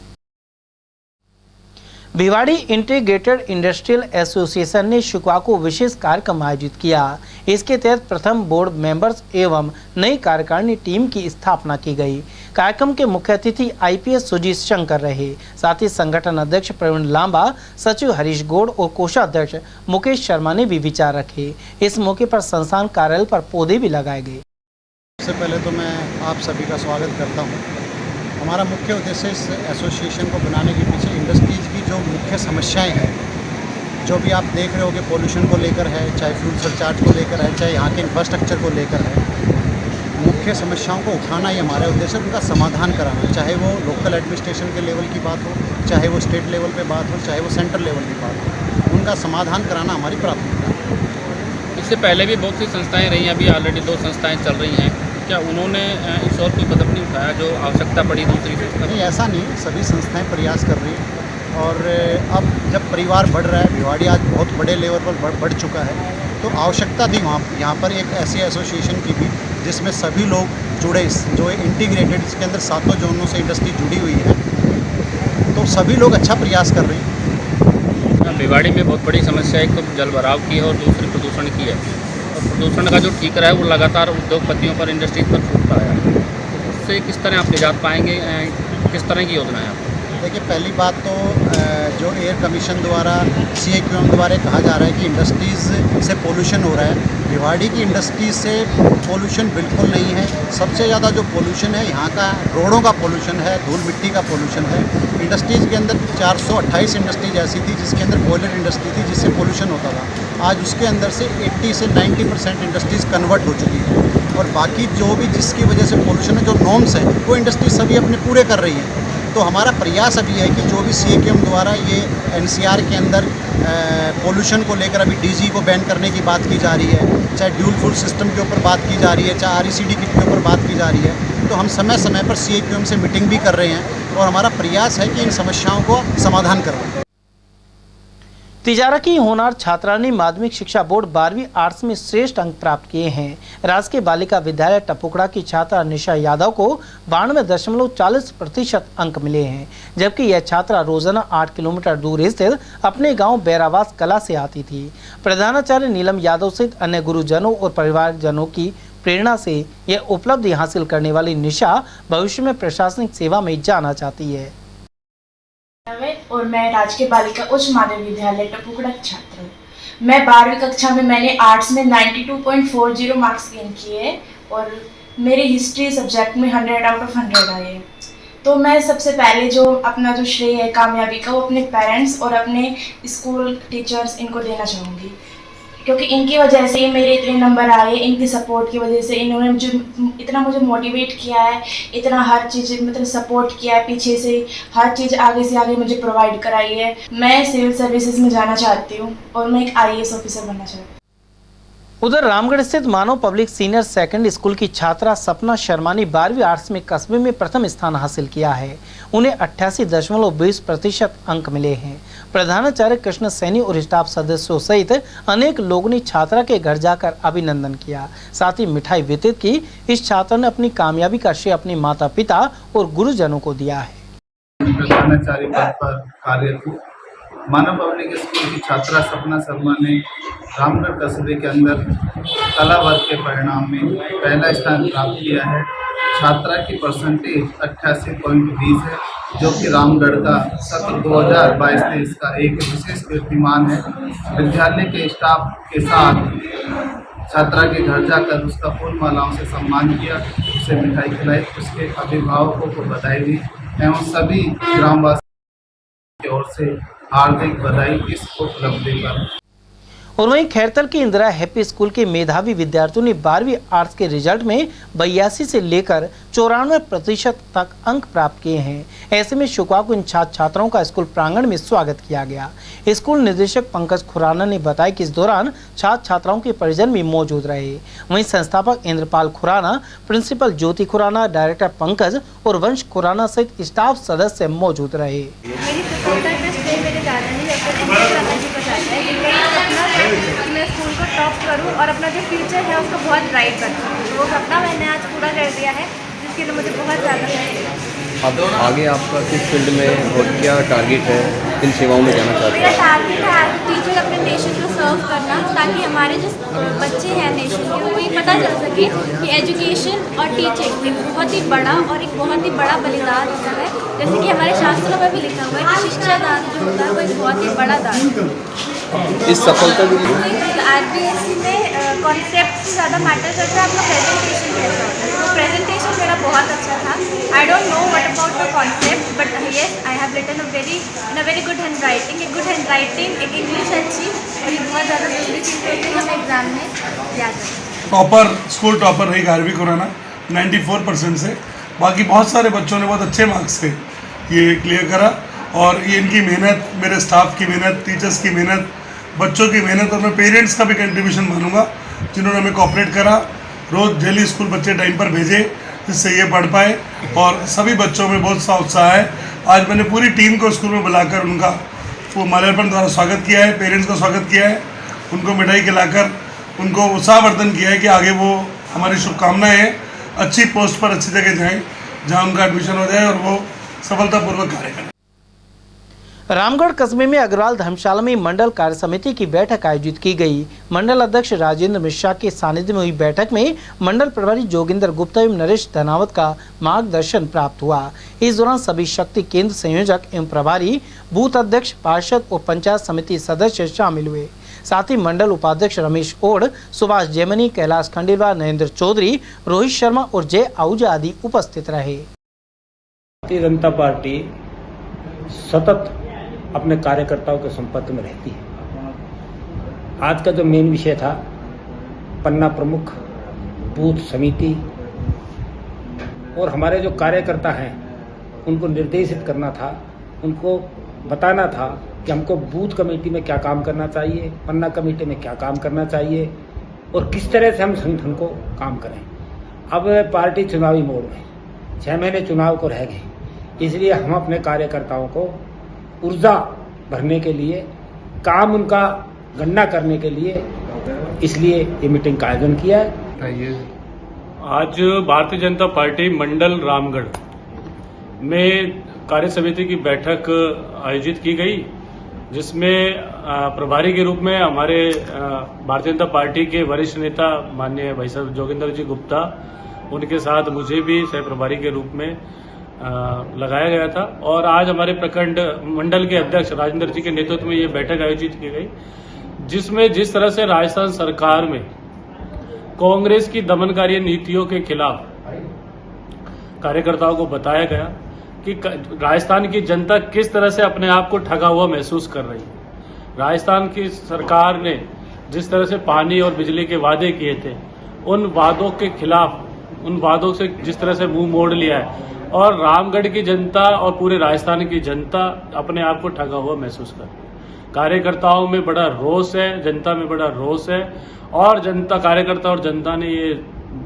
भिवाड़ी इंटीग्रेटेड इंडस्ट्रियल एसोसिएशन ने शुक्रवार को विशेष कार्यक्रम आयोजित किया। इसके तहत प्रथम बोर्ड मेंबर्स एवं नई कार्यकारिणी टीम की स्थापना की गई। कार्यक्रम के मुख्य अतिथि IPS सुजीत शंकर रहे। साथ ही संगठन अध्यक्ष प्रवीण लांबा, सचिव हरीश गौड़ और कोषाध्यक्ष मुकेश शर्मा ने भी विचार रखे। इस मौके पर संस्थान कार्यालय पर पौधे भी लगाए गए। सबसे पहले तो मैं आप सभी का स्वागत करता हूं। हमारा मुख्य उद्देश्य इस एसोसिएशन को बनाने के पीछे इंडस्ट्रीज़ की जो मुख्य समस्याएं हैं, जो भी आप देख रहे हो कि पोल्यूशन को लेकर है, चाहे फ्यूल सरचार्ज को लेकर है, चाहे यहाँ के इंफ्रास्ट्रक्चर को लेकर है, मुख्य समस्याओं को उठाना ही हमारा उद्देश्य, उनका समाधान कराना। चाहे वो लोकल एडमिनिस्ट्रेशन के लेवल की बात हो, चाहे वो स्टेट लेवल पे बात हो, चाहे वो सेंट्रल लेवल की बात हो, उनका समाधान कराना हमारी प्राथमिकता है। इससे पहले भी बहुत सी संस्थाएं रही हैं, अभी ऑलरेडी 2 संस्थाएं चल रही हैं। क्या उन्होंने इस और कोई कदम नहीं उठाया जो आवश्यकता पड़ी दूसरी संस्था? नहीं, ऐसा नहीं, सभी संस्थाएं प्रयास कर रही हैं। और अब जब परिवार बढ़ रहा है, भिवाड़ी आज बहुत बड़े लेवल पर बढ़ चुका है, तो आवश्यकता थी यहाँ पर एक ऐसी एसोसिएशन की भी जिसमें सभी लोग जुड़े, जो इंटीग्रेटेड, इसके अंदर 7 जोनों से इंडस्ट्री जुड़ी हुई है, तो सभी लोग अच्छा प्रयास कर रहे हैं। भिवाड़ी में बहुत बड़ी समस्या एक तो जल भराव की है और दूसरी प्रदूषण की है। और प्रदूषण का जो ठीकरा है वो लगातार उद्योगपतियों पर, इंडस्ट्रीज पर छूटता है। उससे किस तरह आप निजात पाएंगे, किस तरह की योजना है आप? देखिए, पहली बात तो जो एयर कमीशन द्वारा CAQM द्वारा कहा जा रहा है कि इंडस्ट्रीज़ से पोल्यूशन हो रहा है, भिवाड़ी की इंडस्ट्रीज से पोल्यूशन बिल्कुल नहीं है। सबसे ज़्यादा जो पोल्यूशन है यहाँ का रोडों का पोल्यूशन है, धूल मिट्टी का पोल्यूशन है। इंडस्ट्रीज़ के अंदर 428 इंडस्ट्रीज ऐसी थी जिसके अंदर बॉयलर इंडस्ट्री थी जिससे पोल्यूशन होता था। आज उसके अंदर से 80 से 90% इंडस्ट्रीज़ कन्वर्ट हो चुकी है और बाकी जो भी जिसकी वजह से पोल्यूशन है, जो नॉर्म्स हैं, वो इंडस्ट्रीज सभी अपने पूरे कर रही हैं। तो हमारा प्रयास अभी है कि जो भी CAQM द्वारा ये NCR के अंदर पोल्यूशन को लेकर अभी DG को बैन करने की बात की जा रही है, चाहे ड्यूल फूड सिस्टम के ऊपर बात की जा रही है, चाहे RECD किट के ऊपर बात की जा रही है, तो हम समय समय पर CAQM से मीटिंग भी कर रहे हैं और हमारा प्रयास है कि इन समस्याओं को समाधान करवाएं। तिजारा की होनार छात्रा ने माध्यमिक शिक्षा बोर्ड 12वीं आर्ट्स में श्रेष्ठ अंक प्राप्त किए हैं। राजकीय बालिका विद्यालय टपुकड़ा की छात्रा निशा यादव को 92.40% अंक मिले हैं, जबकि यह छात्रा रोजाना 8 किलोमीटर दूर स्थित अपने गांव बैरावास कला से आती थी। प्रधानाचार्य नीलम यादव सहित अन्य गुरुजनों और परिवारजनों की प्रेरणा से यह उपलब्धि हासिल करने वाली निशा भविष्य में प्रशासनिक सेवा में जाना चाहती है। और मैं राजकीय बालिका उच्च माध्यमिक विद्यालय टपुकड़ा की छात्र हूँ। मैं 12वीं कक्षा में मैंने आर्ट्स में 92.40 मार्क्स गेन किए और मेरी हिस्ट्री सब्जेक्ट में 100 आउट ऑफ 100 आए। तो मैं सबसे पहले जो अपना जो श्रेय है कामयाबी का, वो अपने पेरेंट्स और अपने स्कूल टीचर्स इनको देना चाहूँगी, क्योंकि इनकी वजह से मेरे इतने नंबर आए। इनकी सपोर्ट की वजह से इन्होंने इतना मुझे मोटिवेट किया है, इतना हर चीज़ मतलब सपोर्ट किया है, पीछे से हर चीज़ आगे से आगे मुझे प्रोवाइड कराई है। मैं सिविल सर्विसेज में जाना चाहती हूँ और मैं एक IAS ऑफिसर बनना चाहती हूँ। उधर रामगढ़ स्थित मानव पब्लिक सीनियर सेकेंडरी स्कूल की छात्रा सपना शर्मा ने 12वीं आर्ट्स में कस्बे में प्रथम स्थान हासिल किया है। उन्हें 88.20% अंक मिले हैं। प्रधानाचार्य कृष्ण सैनी और स्टाफ सदस्यों सहित अनेक लोगों ने छात्रा के घर जाकर अभिनंदन किया, साथ ही मिठाई वितरित की। इस छात्रा ने अपनी कामयाबी का श्रेय अपने माता पिता और गुरुजनों को दिया है। प्रधानाचार्य पद पर कार्यरत हूँ मानव पब्लिक स्कूल की छात्रा सपना शर्मा ने रामगढ़ कस्बे के अंदर कला वर्ग के परिणाम में पहला स्थान प्राप्त किया है। छात्रा की परसेंटेज 88.20 है, जो कि रामगढ़ का सत्र 2022-23 का एक विशेष कीर्तिमान है। विद्यालय के स्टाफ के साथ छात्रा के घर जाकर उसका फूल मालाओं से सम्मान किया, उसे मिठाई खिलाई, उसके अभिभावकों को बधाई दी एवं सभी ग्रामवासियों की ओर से हार्दिक बधाई इस उपलब्धि पर। और वहीं खैरतल के इंदिरा हैप्पी स्कूल के मेधावी विद्यार्थियों ने 12वीं आर्ट्स के रिजल्ट में 82 से लेकर 94% तक अंक प्राप्त किए हैं। ऐसे में शुक्रवार को इन छात्र छात्राओं का स्कूल प्रांगण में स्वागत किया गया। स्कूल निदेशक पंकज खुराना ने बताया कि इस दौरान छात्र छात्राओं के परिजन भी मौजूद रहे। वहीं संस्थापक इंद्रपाल खुराना, प्रिंसिपल ज्योति खुराना, डायरेक्टर पंकज और वंश खुराना सहित स्टाफ सदस्य मौजूद रहे। मैं स्कूल को टॉप करूं और अपना जो फ्यूचर है उसको बहुत ब्राइट बनाऊं। तो वो सपना मैंने आज पूरा कर दिया है, जिसके लिए मुझे बहुत ज़्यादा है। अब आगे आपका किस फील्ड में और क्या टारगेट है, किन सेवाओं में जाना चाहते हैं? मेरा टारगेट है एज ए टीचर अपने नेशन को सर्व करना, ताकि हमारे जो बच्चे हैं नेशन के, उनको ये पता चल सके कि एजुकेशन और टीचिंग एक बहुत ही बड़ा और एक बहुत ही बड़ा बलिदान होता है। जैसे कि हमारे शास्त्रों में भी लिखा हुआ है कि शिक्षा दान जो होता है वो एक बहुत ही बड़ा दान है। इस सफलता के लिए RBSC में कॉन्सेप्ट से ज़्यादा मैटर करता है आपका प्रेजेंटेशन कैसा होता है। तो प्रेजेंटेशन मेरा बहुत अच्छा था। I don't know what about the concept, but yes I have written in a very good handwriting. एक गुड हैंड राइटिंग, एक इंग्लिश अच्छी, और ये बहुत ज़्यादा जरूरी चीज़ होती है हमें एग्जाम में याद रखें। टॉपर स्कूल टॉपर रही गारवी खुराना 94% से। बाकी बहुत सारे बच्चों ने बहुत अच्छे मार्क्स से ये क्लियर करा, और ये इनकी मेहनत, मेरे स्टाफ की मेहनत, टीचर्स की मेहनत, बच्चों की मेहनत, और मैं पेरेंट्स का भी कंट्रीब्यूशन मानूंगा जिन्होंने हमें कोऑपरेट करा। रोज़ डेली स्कूल बच्चे टाइम पर भेजे जिससे ये पढ़ पाए, और सभी बच्चों में बहुत सा उत्साह है। आज मैंने पूरी टीम को स्कूल में बुलाकर उनका वो माल्यार्पण द्वारा स्वागत किया है, पेरेंट्स का स्वागत किया है, उनको मिठाई खिलाकर उनको उत्साहवर्धन किया है कि आगे वो हमारी शुभकामनाएँ हैं अच्छी पोस्ट पर अच्छी जगह जाएँ, जहाँ उनका एडमिशन हो जाए और वो सफलतापूर्वक कार्य करें। रामगढ़ कस्बे में अग्रवाल धर्मशाला में मंडल कार्य समिति की बैठक आयोजित की गई। मंडल अध्यक्ष राजेंद्र मिश्रा के सानिध्य में हुई बैठक में मंडल प्रभारी जोगिंदर गुप्ता एवं नरेश धनावत का मार्गदर्शन प्राप्त हुआ। इस दौरान सभी शक्ति केंद्र संयोजक एवं प्रभारी, बूथ अध्यक्ष, पार्षद और पंचायत समिति सदस्य शामिल हुए। साथ ही मंडल उपाध्यक्ष रमेश ओढ़, सुभाष जैमनी, कैलाश खंडेलवाल, नरेंद्र चौधरी, रोहित शर्मा और जय आहूजा आदि उपस्थित रहे। भारतीय जनता पार्टी सतत अपने कार्यकर्ताओं के संपर्क में रहती है। आज का जो मेन विषय था, पन्ना प्रमुख, बूथ समिति और हमारे जो कार्यकर्ता हैं उनको निर्देशित करना था, उनको बताना था कि हमको बूथ कमेटी में क्या काम करना चाहिए, पन्ना कमेटी में क्या काम करना चाहिए और किस तरह से हम संगठन को काम करें। अब पार्टी चुनावी मोड़ में, 6 महीने चुनाव को रह गए, इसलिए हम अपने कार्यकर्ताओं को ऊर्जा भरने के लिए, काम उनका गणना करने के लिए, इसलिए ये मीटिंग का आयोजन किया है। आज भारतीय जनता पार्टी मंडल रामगढ़ में कार्य समिति की बैठक आयोजित की गई, जिसमें प्रभारी के रूप में हमारे भारतीय जनता पार्टी के वरिष्ठ नेता माननीय भाई साहब जोगिंदर जी गुप्ता, उनके साथ मुझे भी सह प्रभारी के रूप में लगाया गया था। और आज हमारे प्रखंड मंडल के अध्यक्ष राजेंद्र जी के नेतृत्व में ये बैठक आयोजित की गई, जिसमें जिस तरह से राजस्थान सरकार में कांग्रेस की दमनकारी नीतियों के खिलाफ कार्यकर्ताओं को बताया गया कि राजस्थान की जनता किस तरह से अपने आप को ठगा हुआ महसूस कर रही है। राजस्थान की सरकार ने जिस तरह से पानी और बिजली के वादे किए थे, उन वादों के खिलाफ, उन वादों से जिस तरह से मुंह मोड़ लिया है, और रामगढ़ की जनता और पूरे राजस्थान की जनता अपने आप को ठगा हुआ महसूस कर रही है। कार्यकर्ताओं में बड़ा रोष है, जनता में बड़ा रोष है, और जनता, कार्यकर्ता और जनता ने ये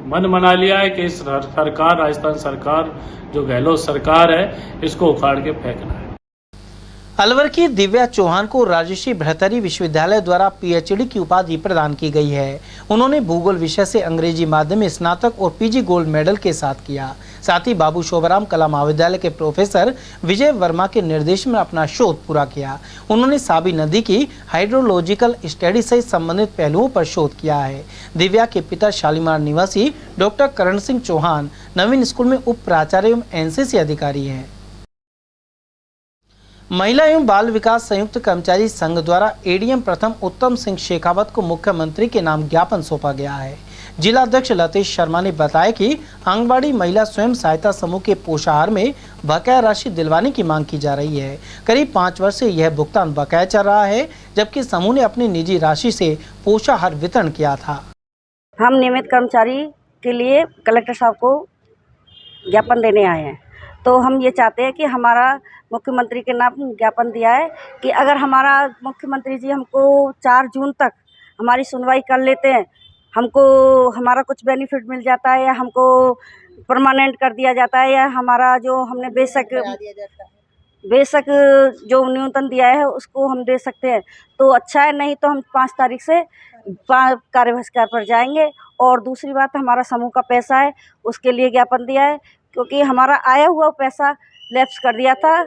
मन मना लिया है कि इस सरकार, राजस्थान सरकार जो गहलोत सरकार है, इसको उखाड़ के फेंकना है। अलवर की दिव्या चौहान को राजर्षि भर्तृहरि विश्वविद्यालय द्वारा पीएचडी की उपाधि प्रदान की गई है। उन्होंने भूगोल विषय से अंग्रेजी माध्यम में स्नातक और पीजी गोल्ड मेडल के साथ किया। साथ ही बाबू शोभराम कला महाविद्यालय के प्रोफेसर विजय वर्मा के निर्देश में अपना शोध पूरा किया। उन्होंने साबी नदी की हाइड्रोलॉजिकल स्टडी से संबंधित पहलुओं पर शोध किया है। दिव्या के पिता शालीमार निवासी डॉक्टर करण सिंह चौहान नवीन स्कूल में उप प्राचार्य एवं एनसीसी अधिकारी हैं। महिला एवं बाल विकास संयुक्त कर्मचारी संघ द्वारा एडीएम प्रथम उत्तम सिंह शेखावत को मुख्यमंत्री के नाम ज्ञापन सौंपा गया है। जिला अध्यक्ष लतेश शर्मा ने बताया कि आंगनबाड़ी महिला स्वयं सहायता समूह के पोषाहार में बकाया राशि दिलवाने की मांग की जा रही है। करीब 5 वर्ष से यह भुगतान बकाया चल रहा है, जबकि समूह ने अपनी निजी राशि से पोषाहार वितरण किया था। हम नियमित कर्मचारी के लिए कलेक्टर साहब को ज्ञापन देने आए हैं, तो हम ये चाहते हैं कि हमारा मुख्यमंत्री के नाम ज्ञापन दिया है कि अगर हमारा मुख्यमंत्री जी हमको 4 जून तक हमारी सुनवाई कर लेते हैं, हमको हमारा कुछ बेनिफिट मिल जाता है या हमको परमानेंट कर दिया जाता है या हमारा जो हमने बेशक जो न्यूनतम दिया है उसको हम दे सकते हैं तो अच्छा है, नहीं तो हम 5 तारीख से कार्य बहिष्कार पर जाएंगे। और दूसरी बात, हमारा समूह का पैसा है उसके लिए ज्ञापन दिया है, क्योंकि हमारा आया हुआ पैसा लैप्स कर दिया था।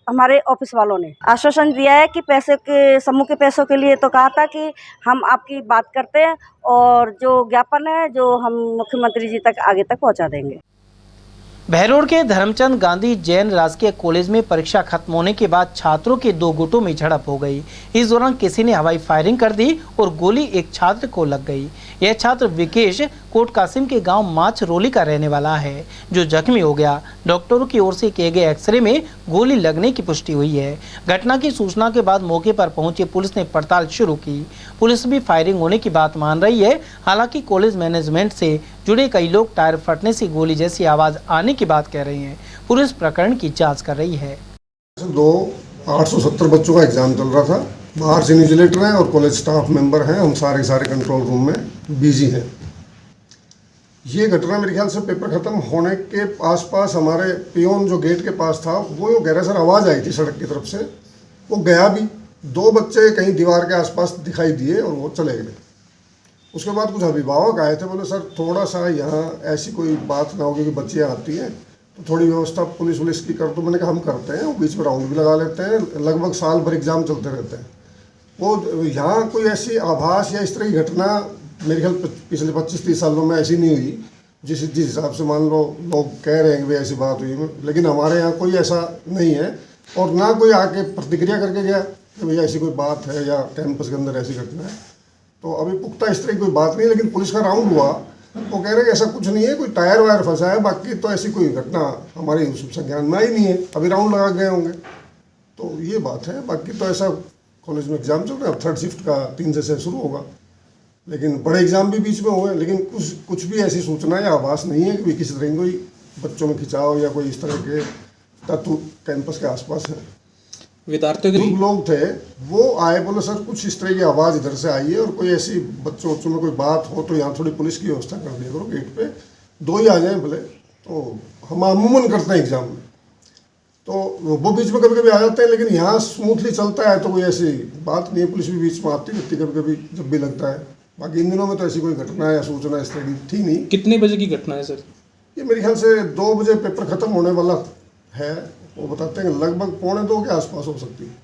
हमारे ऑफिस वालों ने आश्वासन दिया है कि पैसे के समूह के पैसों के लिए तो कहा था कि हम आपकी बात करते हैं और जो ज्ञापन है जो हम मुख्यमंत्री जी तक आगे तक पहुंचा देंगे। बहरोड के धर्मचंद गांधी जैन राजकीय कॉलेज में परीक्षा खत्म होने के बाद छात्रों के 2 गुटों में झड़प हो गई। इस दौरान किसी ने हवाई फायरिंग कर दी और गोली एक छात्र को लग गई। यह छात्र विकेश कोट कासिम के गांव माछरोली का रहने वाला है, जो जख्मी हो गया। डॉक्टरों की ओर से किए गए एक्सरे में गोली लगने की पुष्टि हुई है। घटना की सूचना के बाद मौके पर पहुंची पुलिस ने पड़ताल शुरू की। पुलिस भी फायरिंग होने की बात मान रही है। हालांकि कॉलेज मैनेजमेंट से जुड़े कई लोग टायर फटने से गोली जैसी आवाज आने की बात कह रहे हैं। पुलिस प्रकरण की जांच कर रही है। 870 बच्चों का एग्जाम चल रहा था। बाहर से इन्विजिलेटर हैं और कॉलेज स्टाफ मेंबर हैं। हम सारे कंट्रोल रूम में बिजी हैं। ये घटना मेरे ख्याल से पेपर खत्म होने के आसपास हमारे पियोन जो गेट के पास था वो कह रहा सर आवाज़ आई थी सड़क की तरफ से। वो गया भी, 2 बच्चे कहीं दीवार के आसपास दिखाई दिए और वो चले गए। उसके बाद कुछ अभिभावक आए थे, बोले सर थोड़ा सा यहाँ ऐसी कोई बात ना होगी कि बच्चियाँ आती हैं तो थोड़ी व्यवस्था पुलिस की कर दो। मैंने कहा हम करते हैं, बीच में राउंड भी लगा लेते हैं। लगभग साल भर एग्जाम चलते रहते हैं। वो यहाँ कोई ऐसी आभास या इस तरह की घटना मेरे ख्याल पिछले 25-30 सालों में ऐसी नहीं हुई। जिस हिसाब से मान लो लोग कह रहे हैं कि भाई ऐसी बात हुई, लेकिन हमारे यहाँ कोई ऐसा नहीं है और ना कोई आके प्रतिक्रिया करके गया कि भैया ऐसी कोई बात है या कैंपस के अंदर ऐसी घटना है। तो अभी पुख्ता इस तरह की कोई बात नहीं है, लेकिन पुलिस का राउंड हुआ वो कह रहे हैं कि ऐसा कुछ नहीं है, कोई टायर वायर फंसा है, बाकी तो ऐसी कोई घटना हमारे संज्ञान में आई नहीं है। अभी राउंड लगा गए होंगे तो ये बात है। बाकी तो ऐसा कॉलेज में एग्जाम चल रहा है। अब 3rd शिफ्ट का 3 से शुरू होगा, लेकिन बड़े एग्जाम भी बीच में हुए। लेकिन कुछ भी ऐसी सूचना या आभास नहीं है कि किसी तरह कोई बच्चों में खिंचाव या कोई इस तरह के तत्व कैंपस के आसपास है। विद्यार्थियों के लोग थे वो आए, बोले सर कुछ इस तरह की आवाज़ इधर से आई है और कोई ऐसी बच्चों में कोई बात हो तो यहाँ थोड़ी पुलिस की व्यवस्था कर दिया करो। गेट पे 2 ही आ जाए भले, तो हम अमूमन करते हैं एग्जाम में, तो वो बीच में कभी कभी आ जाते हैं, लेकिन यहाँ स्मूथली चलता है तो कोई ऐसी बात नहीं है। पुलिस भी बीच में आती रहती कभी कभी जब भी लगता है। बाकी इन दिनों में तो ऐसी कोई घटना या सूचना इस तरह की थी नहीं। कितने बजे की घटना है सर? ये मेरे ख्याल से 2 बजे पेपर खत्म होने वाला है। वो बताते हैं लगभग 1:45 के आसपास हो सकती है।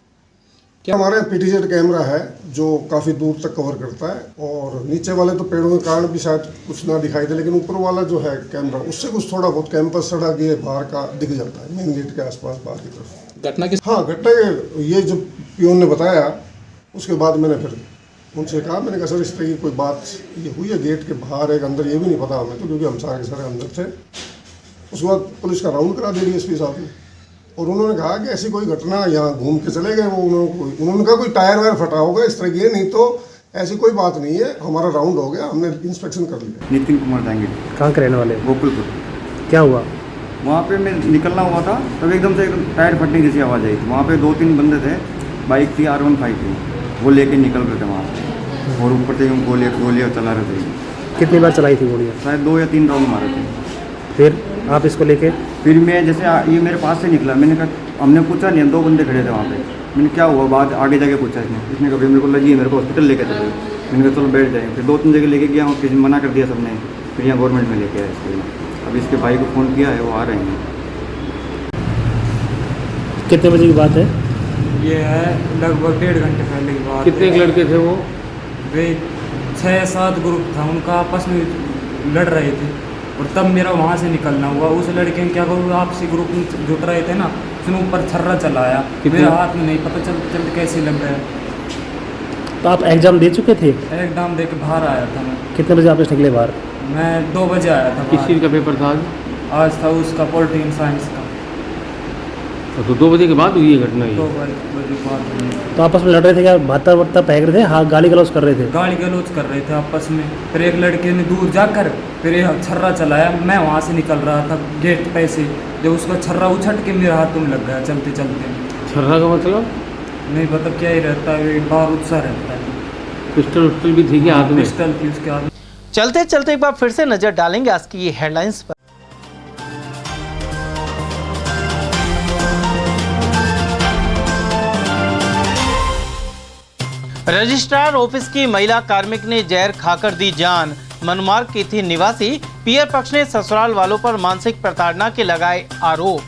क्या हमारे पीटीजेड कैमरा है जो काफ़ी दूर तक कवर करता है और नीचे वाले तो पेड़ों के कारण भी शायद कुछ ना दिखाई दे, लेकिन ऊपर वाला जो है कैमरा उससे कुछ थोड़ा बहुत कैंपस सड़क ये बाहर का दिख जाता है, मेन गेट के आसपास बाहर की तरफ। घटना की घटना ये जो पियोन ने बताया उसके बाद मैंने फिर उनसे कहा, मैंने कहा सर इस तरह की कोई बात ये हुई है गेट के बाहर एक अंदर, ये भी नहीं पता हमें तो, क्योंकि हम सारे अंदर थे। उसके बाद पुलिस का राउंड करा दिया डीएसपी साहब ने और उन्होंने कहा कि ऐसी कोई घटना यहाँ घूम के चले गए। वो उन्होंने कहा कोई टायर वायर फटा होगा इस तरह की, नहीं तो ऐसी कोई बात नहीं है। हमारा राउंड हो गया, हमने इंस्पेक्शन कर लिया। नितिन कुमार जाएंगे। कहाँ के रहने वाले? गोकुलपुर। क्या हुआ वहाँ पे? मैं निकलना हुआ था तब एकदम से टायर फटने जैसी आवाज़ आई थी। वहाँ पे 2-3 बंदे थे, बाइक थी R15 थी, वो लेके निकल रहे थे वहाँ से और ऊपर से गोलियाँ चला रहे थे। कितनी बार चलाई थी गोलियाँ? शायद 2 या 3 राउंड मारे थे। फिर आप इसको लेके? फिर मैं जैसे ये मेरे पास से निकला, मैंने कहा, हमने पूछा नहीं, 2 बंदे खड़े थे वहाँ पे, मैंने क्या हुआ, बात आगे जाके पूछा इसने कभी मेरे को लगी है, मेरे को हॉस्पिटल लेके चले। मैंने कहा चलो बैठ जाएंगे। फिर 2-3 जगह लेके गया, फिर मना कर दिया सबने। फिर यहाँ गवर्नमेंट में लेके आया इसको। अब इसके भाई को फ़ोन किया है, वो आ रहे हैं। कितने बजे की बात है? ये है लगभग 1.5 घंटे पहले की बात। कितने लड़के थे वो? वे 6-7 ग्रुप था, उनका आपस में लड़ रहे थे और तब मेरा वहाँ से निकलना हुआ। उस लड़के ने क्या करूँ, आपसी ग्रुप में जुट रहे थे ना, उसने ऊपर छर्रा चलाया, मेरे हाथ में नहीं पता चलते कैसे लग गया। तो आप एग्ज़ाम दे चुके थे? एग्ज़ाम दे के बाहर आया था मैं। कितने बजे आप निकले बाहर? मैं 2 बजे आया था। किस चीज़ का पेपर था आज? आज था उसका पॉलिटिकल साइंस का। तो 2 बजे के बाद हुई ये घटना? 2 बजे के बाद। तो आपस में लड़ रहे थे क्या? भाता फेंक रहे थे? हाँ, गाली गलौज कर रहे थे? गाली गलौज कर रहे थे आपस में। फिर एक लड़के ने दूर जाकर फिर छर्रा चलाया। मैं वहाँ से निकल रहा था गेट पे से, जब उसका छर्रा उछट के मेरे हाथ में लग गया चलते चलते। छर्रा का मतलब? नहीं पता क्या ही रहता है, बारूद सा रहता है। पिस्टल भी थी क्या हाथ में? पिस्टल थी उसके हाथ में। चलते चलते एक बार फिर से नजर डालेंगे आज की ये हेडलाइंस पर। रजिस्ट्रार ऑफिस की महिला कार्मिक ने जहर खाकर दी जान। मनमार्ग की थी निवासी। पियर पक्ष ने ससुराल वालों पर मानसिक प्रताड़ना के लगाए आरोप।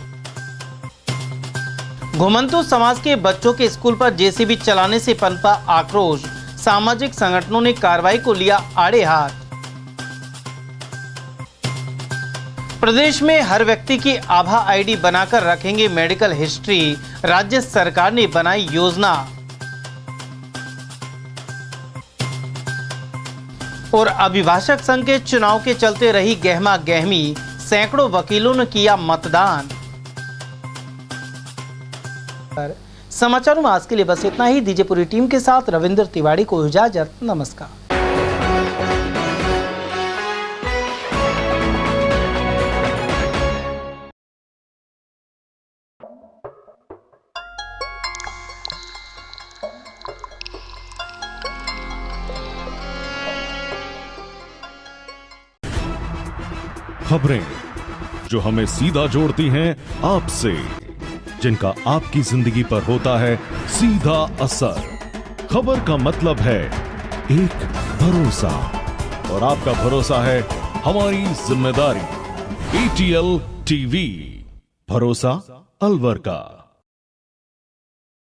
घुमंतु समाज के बच्चों के स्कूल पर जेसीबी चलाने से पनपा आक्रोश। सामाजिक संगठनों ने कार्रवाई को लिया आड़े हाथ। प्रदेश में हर व्यक्ति की आभा आईडी बनाकर रखेंगे मेडिकल हिस्ट्री। राज्य सरकार ने बनाई योजना। और अभिभाषक संघ के चुनाव के चलते रही गहमा गहमी। सैकड़ों वकीलों ने किया मतदान। समाचारों में आज के लिए बस इतना ही। दीजिए पूरी टीम के साथ रविंद्र तिवारी को इजाजत। नमस्कार। खबरें जो हमें सीधा जोड़ती हैं आपसे, जिनका आपकी जिंदगी पर होता है सीधा असर। खबर का मतलब है एक भरोसा, और आपका भरोसा है हमारी जिम्मेदारी। ATL TV, भरोसा अलवर का।